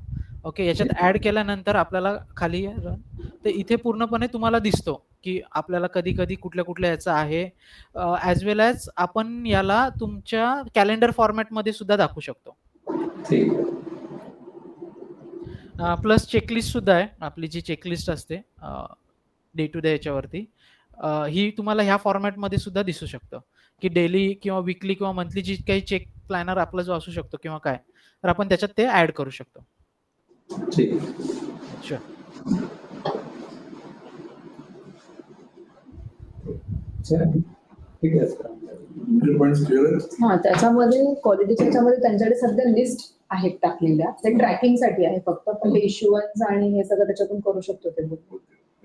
ओके, याच्यात ऍड केल्यानंतर आपल्याला खाली तर इथे पूर्णपणे तुम्हाला दिसतो की आपल्याला कधी कधी कुठल्या कुठल्या याचं आहे, ॲज वेल ॲज आपण याला तुमच्या कॅलेंडर फॉर्मॅटमध्ये सुद्धा दाखवू शकतो. ठीक. प्लस चेकलिस्ट सुद्धा आहे, आपली जी चेकलिस्ट असते डे टू डे याच्यावरती, ही तुम्हाला ह्या फॉर्मॅटमध्ये सुद्धा दिसू शकतं की डेली किंवा वीकली किंवा मंथली जी काही चेक प्लॅनर आपला जो असू शकतो किंवा काय, तर आपण त्याच्यात ते ऍड करू शकतो. ठीक. शुअर. ठीक आहे सर. हा, त्याच्यामध्ये क्वालिटीच्या ह्याच्यामध्ये त्यांच्याकडे सध्या लिस्ट आहेत टाकलेल्या, ते ट्रॅकिंगसाठी आहे फक्त, पण ते इश्युअन्स आणि हे सगळं त्याच्यातून करू शकतो ते. तू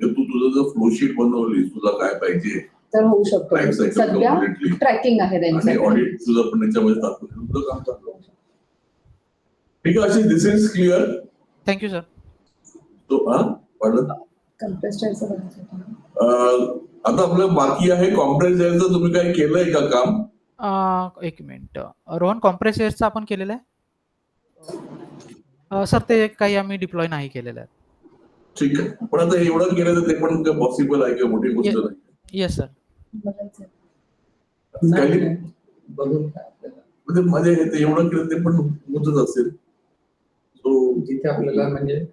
तुझं जर फ्लोशीट बनवली, तुला काय पाहिजे तर होऊ शकतो. सध्या ट्रॅकिंग आहे त्यांची, ऑडिट तुझं पण त्याच्यामध्ये टाकू तुझं काम चालू. ठीक आहे, अशी दिस इज क्लिअर. Thank you sir. तो कंप्रेस्डचं बघायचं होतं. आता आपलं बाकी आहे कॉम्प्रेस एअरचं. तुम्ही काय केलंय का काम? एक मिनिट, रोहन, कॉम्प्रेस एअरचं आपण केलेलं आहे सर, ते काही आम्ही डिप्लॉय नाही केलेलं आहे. ठीक आहे, पण आता एवढं केलं तर ते पण पॉसिबल आहे किंवा मोठी गोष्ट नाही. Yes sir. बघायचं. बघून काय आपल्याला मध्ये ते एवढं केलं ते पण होतच असेल. जिथे आपल्याला म्हणजे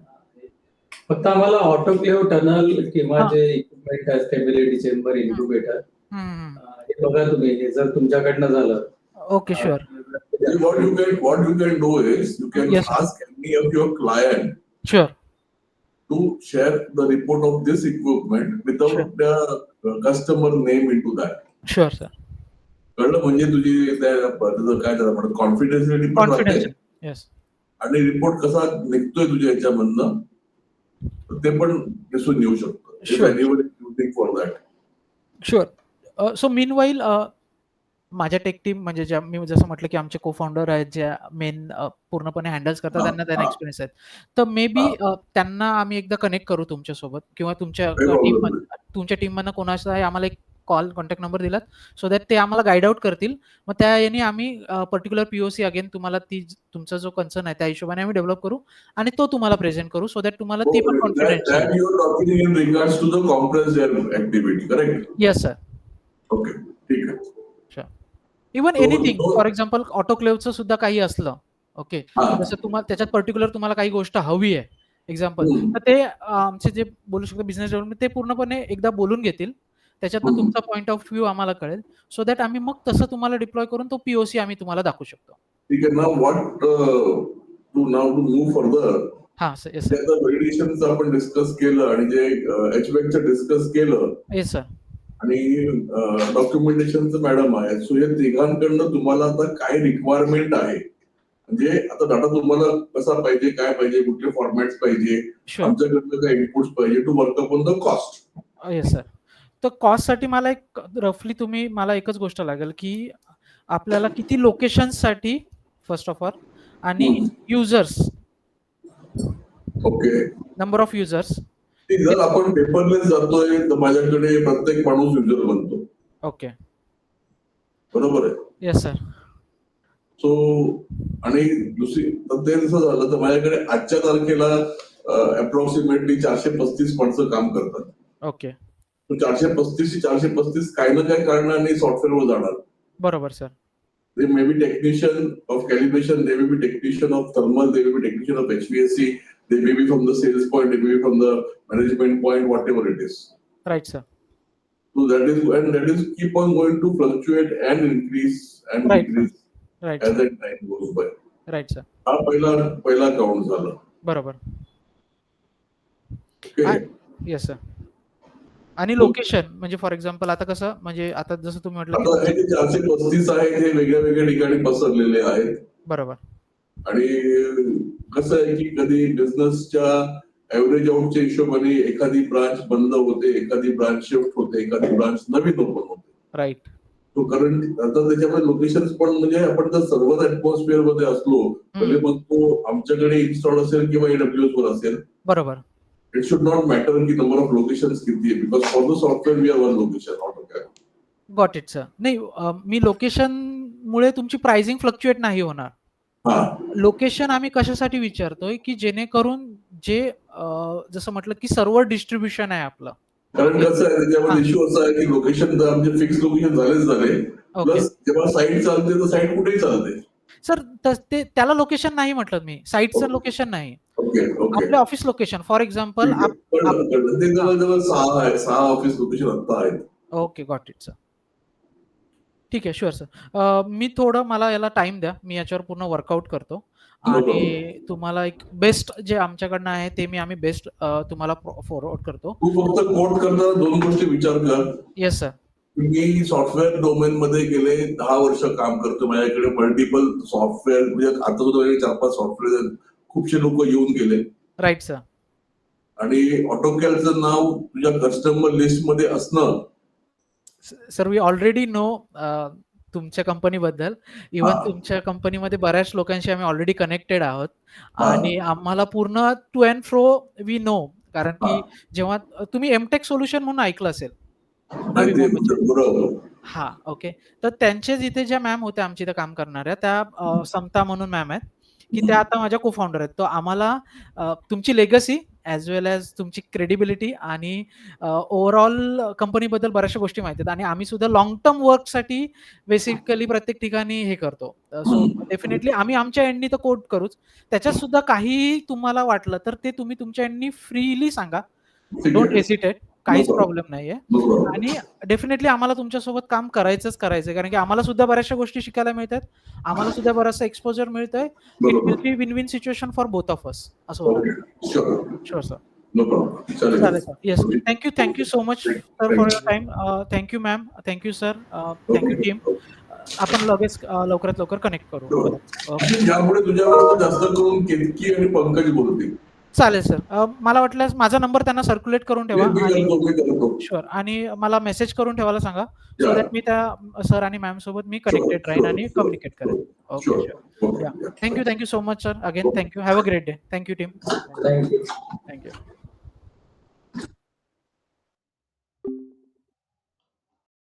फक्त आम्हाला ऑटोक्लेव्ह टनल किंवा जे इक्विपमेंट आहे, स्टेबिलिटी चेंबर, इन्क्युबेटर, हे बघा तुम्ही. हे जर तुमच्याकडनं झालं, okay, sure. What you can do is you can Yes, sir. ask any of your client Sure. to share the report of this equipment without Sure. the customer name into that. Sure, sir. कळलं? म्हणजे तुझी त्याचं काय त्याला म्हणतात, confidentiality पण राहते. Confidential. Yes. आणि रिपोर्ट कसा निघतोय तुझ्या याच्यामधनं ते पण दिसून येऊ शकतं. Sure. For that. Sure. So meanwhile माझ्या टेक टीम, म्हणजे ज्या मी जसं म्हटलं की आमचे को फाउंडर आहेत, ज्या मेन पूर्णपणे हँडल्स करतात, त्यांना एक्सपिरियन्स आहेत, तर मे बी त्यांना आम्ही एकदा कनेक्ट करू तुमच्यासोबत, किंवा तुमच्या टीममधनं कोणाचं आहे, आम्हाला एक कॉन्टॅक्ट नंबर दिलात सो दॅट ते आम्हाला गाईड आउट करतील. मग त्या याने आम्ही पर्टिक्युलर पीओसी अगेन तुम्हाला तुमचा जो कन्सर्न आहे त्या हिशोबाने आम्ही डेव्हलप करू आणि तो तुम्हाला प्रेझेंट करू सो दॅट तुम्हाला ती पण confidence. That you are talking in regards to the compressed air activity, correct? Yes sir. Okay, ठीक आहे. Even So, anything for example ऑटोक्लेव्हचं सुद्धा काही असलं ओके हा. जसं तुम्हाला त्याच्यात पर्टिक्युलर तुम्हाला काही गोष्ट हवी आहे एक्झाम्पल हम्म. तर ते आमचे जे बोलू शकतो बिझनेस डेव्हलपमेंट ते पूर्णपणे एकदा बोलून घेतील त्याच्यातनं हम्म. तुमचा पॉईंट ऑफ व्ह्यू आम्हाला कळेल सो दॅट आम्ही मग तसं तुम्हाला डिप्लॉय करून तो पीओसी आम्ही तुम्हाला दाखवू शकतो. ठीक आहे. Now what to move further? हा सर. Yes sir. त्याचं व्हॅलिडेशनचं आपण डिस्कस केलं आणि जे HVACचं डिस्कस केलं येस सर. आणि डॉक्युमेंटेशनचं मॅडम आहे. सो या तिघांकडनं तुम्हाला आता काय रिक्वायरमेंट आहे म्हणजे आता डाटा तुम्हाला कसा पाहिजे, काय पाहिजे, कुठले फॉर्मॅट्स पाहिजे, शुअर. आमच्याकडनं काय इनपुट्स पाहिजे to work upon the cost. Yes sir. तर कॉस्टसाठी मला एक रफली तुम्ही मला एकच गोष्ट लागेल की आपल्याला किती लोकेशन्ससाठी फर्स्ट ऑफ ऑल आणि users okay. Number of users. जर आपण पेपरलेस जातोय तर माझ्याकडे प्रत्येक माणूस युजर बनतो. ओके. बरोबर आहे. Yes sir. सो आणि दुसरी तर ते जसं झालं तर माझ्याकडे आजच्या तारखेला अप्रॉक्सिमेटली 435 माणसं काम करतात. ओके. 435 काही ना काही कारणाने सॉफ्टवेअरवर जाणार. बरोबर sir. They may be technician of calibration, they may be technician of thermal, they may be technician of HVAC, they may be from the sales point, they may be from the management point, whatever it is. Right sir. So that is keep on going to fluctuate and increase and Right, decrease right as sir. that time goes by. Right sir. हा पहिला count झाला. बरोबर. Okay. Yes sir. आणि location म्हणजे for example आता कसं म्हणजे आता जसं तुम्ही म्हटलं आता हे जे 435 आहेत हे वेगळ्या वेगळ्या ठिकाणी पसरलेले आहेत बरोबर. आणि कसं आहे की कधी बिझनेसच्या ऍव्हरेज आउटच्या हिशोबाने एखादी ब्रांच बंद होते, एखादी ब्रांच शिफ्ट होते, एखादी ब्रांच नवीन ओपन होते. राईट. तो कारण आता त्याच्यामध्ये लोकेशन पण म्हणजे आपण जर सर्वच ऍटमॉस्फिअर मध्ये असलो म्हणजे मग तो आमच्याकडे इन्स्टॉल असेल किंवा AWS वर असेल. बरोबर. इट शुड नॉट मॅटर की नंबर ऑफ लोकेशन्स किती आहे because for the software we are one location AutoCAD. Got it sir. नाही मी लोकेशन मुळे तुमची प्राइसिंग फ्लक्च्युएट नाही होणार. लोकेशन आम्ही कशासाठी विचारतोय की जेणेकरून जे जसं म्हटलं की सर्व्हर डिस्ट्रीब्युशन आहे आपलं. कारण कसं आहे त्याच्यामध्ये इश्यू असा आहे की लोकेशन जर आमचे फिक्स लोकेशन झाले प्लस जेव्हा साईट चालते तर साईट कुठेही चालते. सर ते त्याला लोकेशन नाही म्हटलं मी साईटचं लोकेशन नाही. ओके. आपलं ऑफिस लोकेशन फॉर एक्झाम्पल. ते जवळजवळ 6 ऑफिस लोकेशन आता आहेत. Okay got it sir. ठीक आहे. Sure sir. मी थोडं मला याला टाइम द्या. मी याच्यावर पूर्ण वर्कआउट करतो आणि तुम्हाला एक बेस्ट जे आमच्याकडनं आहे ते आम्ही बेस्ट तुम्हाला फॉरवर्ड करतो. तू फक्त कोड करताना 2 गोष्टी विचार कर. Yes sir. मी सॉफ्टवेअर डोमेन मध्ये गेले 10 वर्ष काम करतो. माझ्याकडे मल्टिपल सॉफ्टवेअर म्हणजे आता सुद्धा 4-5 सॉफ्टवेअर खूपशे लोक येऊन गेले. Right sir. आणि ऑटोकॅडचं नाव तुझ्या कस्टमर लिस्ट मध्ये असणं. सर वी ऑलरेडी नो तुमच्या कंपनीबद्दल. इव्हन तुमच्या कंपनीमध्ये बऱ्याच लोकांशी आम्ही ऑलरेडी कनेक्टेड आहोत आणि आम्हाला पूर्ण to and fro we know. कारण की जेव्हा तुम्ही एमटेक सोल्युशन म्हणून ऐकलं असेल. हा. ओके. तर त्यांचेच इथे ज्या मॅम होत्या आमच्या इथे काम करणाऱ्या त्या समता म्हणून मॅम आहेत की त्या आता माझ्या को फाउंडर आहेत. तो आम्हाला तुमची लेगसी ॲज वेल ॲज तुमची क्रेडिबिलिटी आणि ओव्हरऑल कंपनीबद्दल बऱ्याचशा गोष्टी माहिती आहेत आणि आम्ही सुद्धा लॉंग टर्म वर्कसाठी बेसिकली प्रत्येक ठिकाणी हे करतो. सो डेफिनेटली आम्ही आमच्या एंडनी तर कोड करूच. त्याच्यात सुद्धा काही तुम्हाला वाटलं तर ते तुम्ही तुमच्या एंडनी फ्रीली सांगा. Don't hesitate. काहीच प्रॉब्लेम नाहीये. आणि डेफिनेटली आम्हाला तुमच्यासोबत काम करायचंच करायचंय कारण की आम्हाला सुद्धा बऱ्याचशा गोष्टी शिकायला मिळतात. आम्हाला सुद्धा बराचसा एक्सपोजर मिळतोय. It will be win win situation for both of us असं होणार. Sure sir. चालेल sir. Yes. Thank you so much sir for your time. Thank you ma'am. Thank you sir. Thank you team. आपण लवकरात लवकर कनेक्ट करू. यामुळे तुझ्यावर जास्त करून केतकी आणि पंकज बोलतील. चालेल सर. मला वाटल्यास माझा नंबर त्यांना सर्क्युलेट करून ठेवा आणि शुअर आणि मला मेसेज करून ठेवायला सांगा सो दॅट मी त्या सर आणि मॅम सोबत मी कनेक्टेड राहीन आणि कम्युनिकेट करेन. Okay. Sure. Thank you so much sir. Again thank you. Have a great day. Thank you team. Thank you.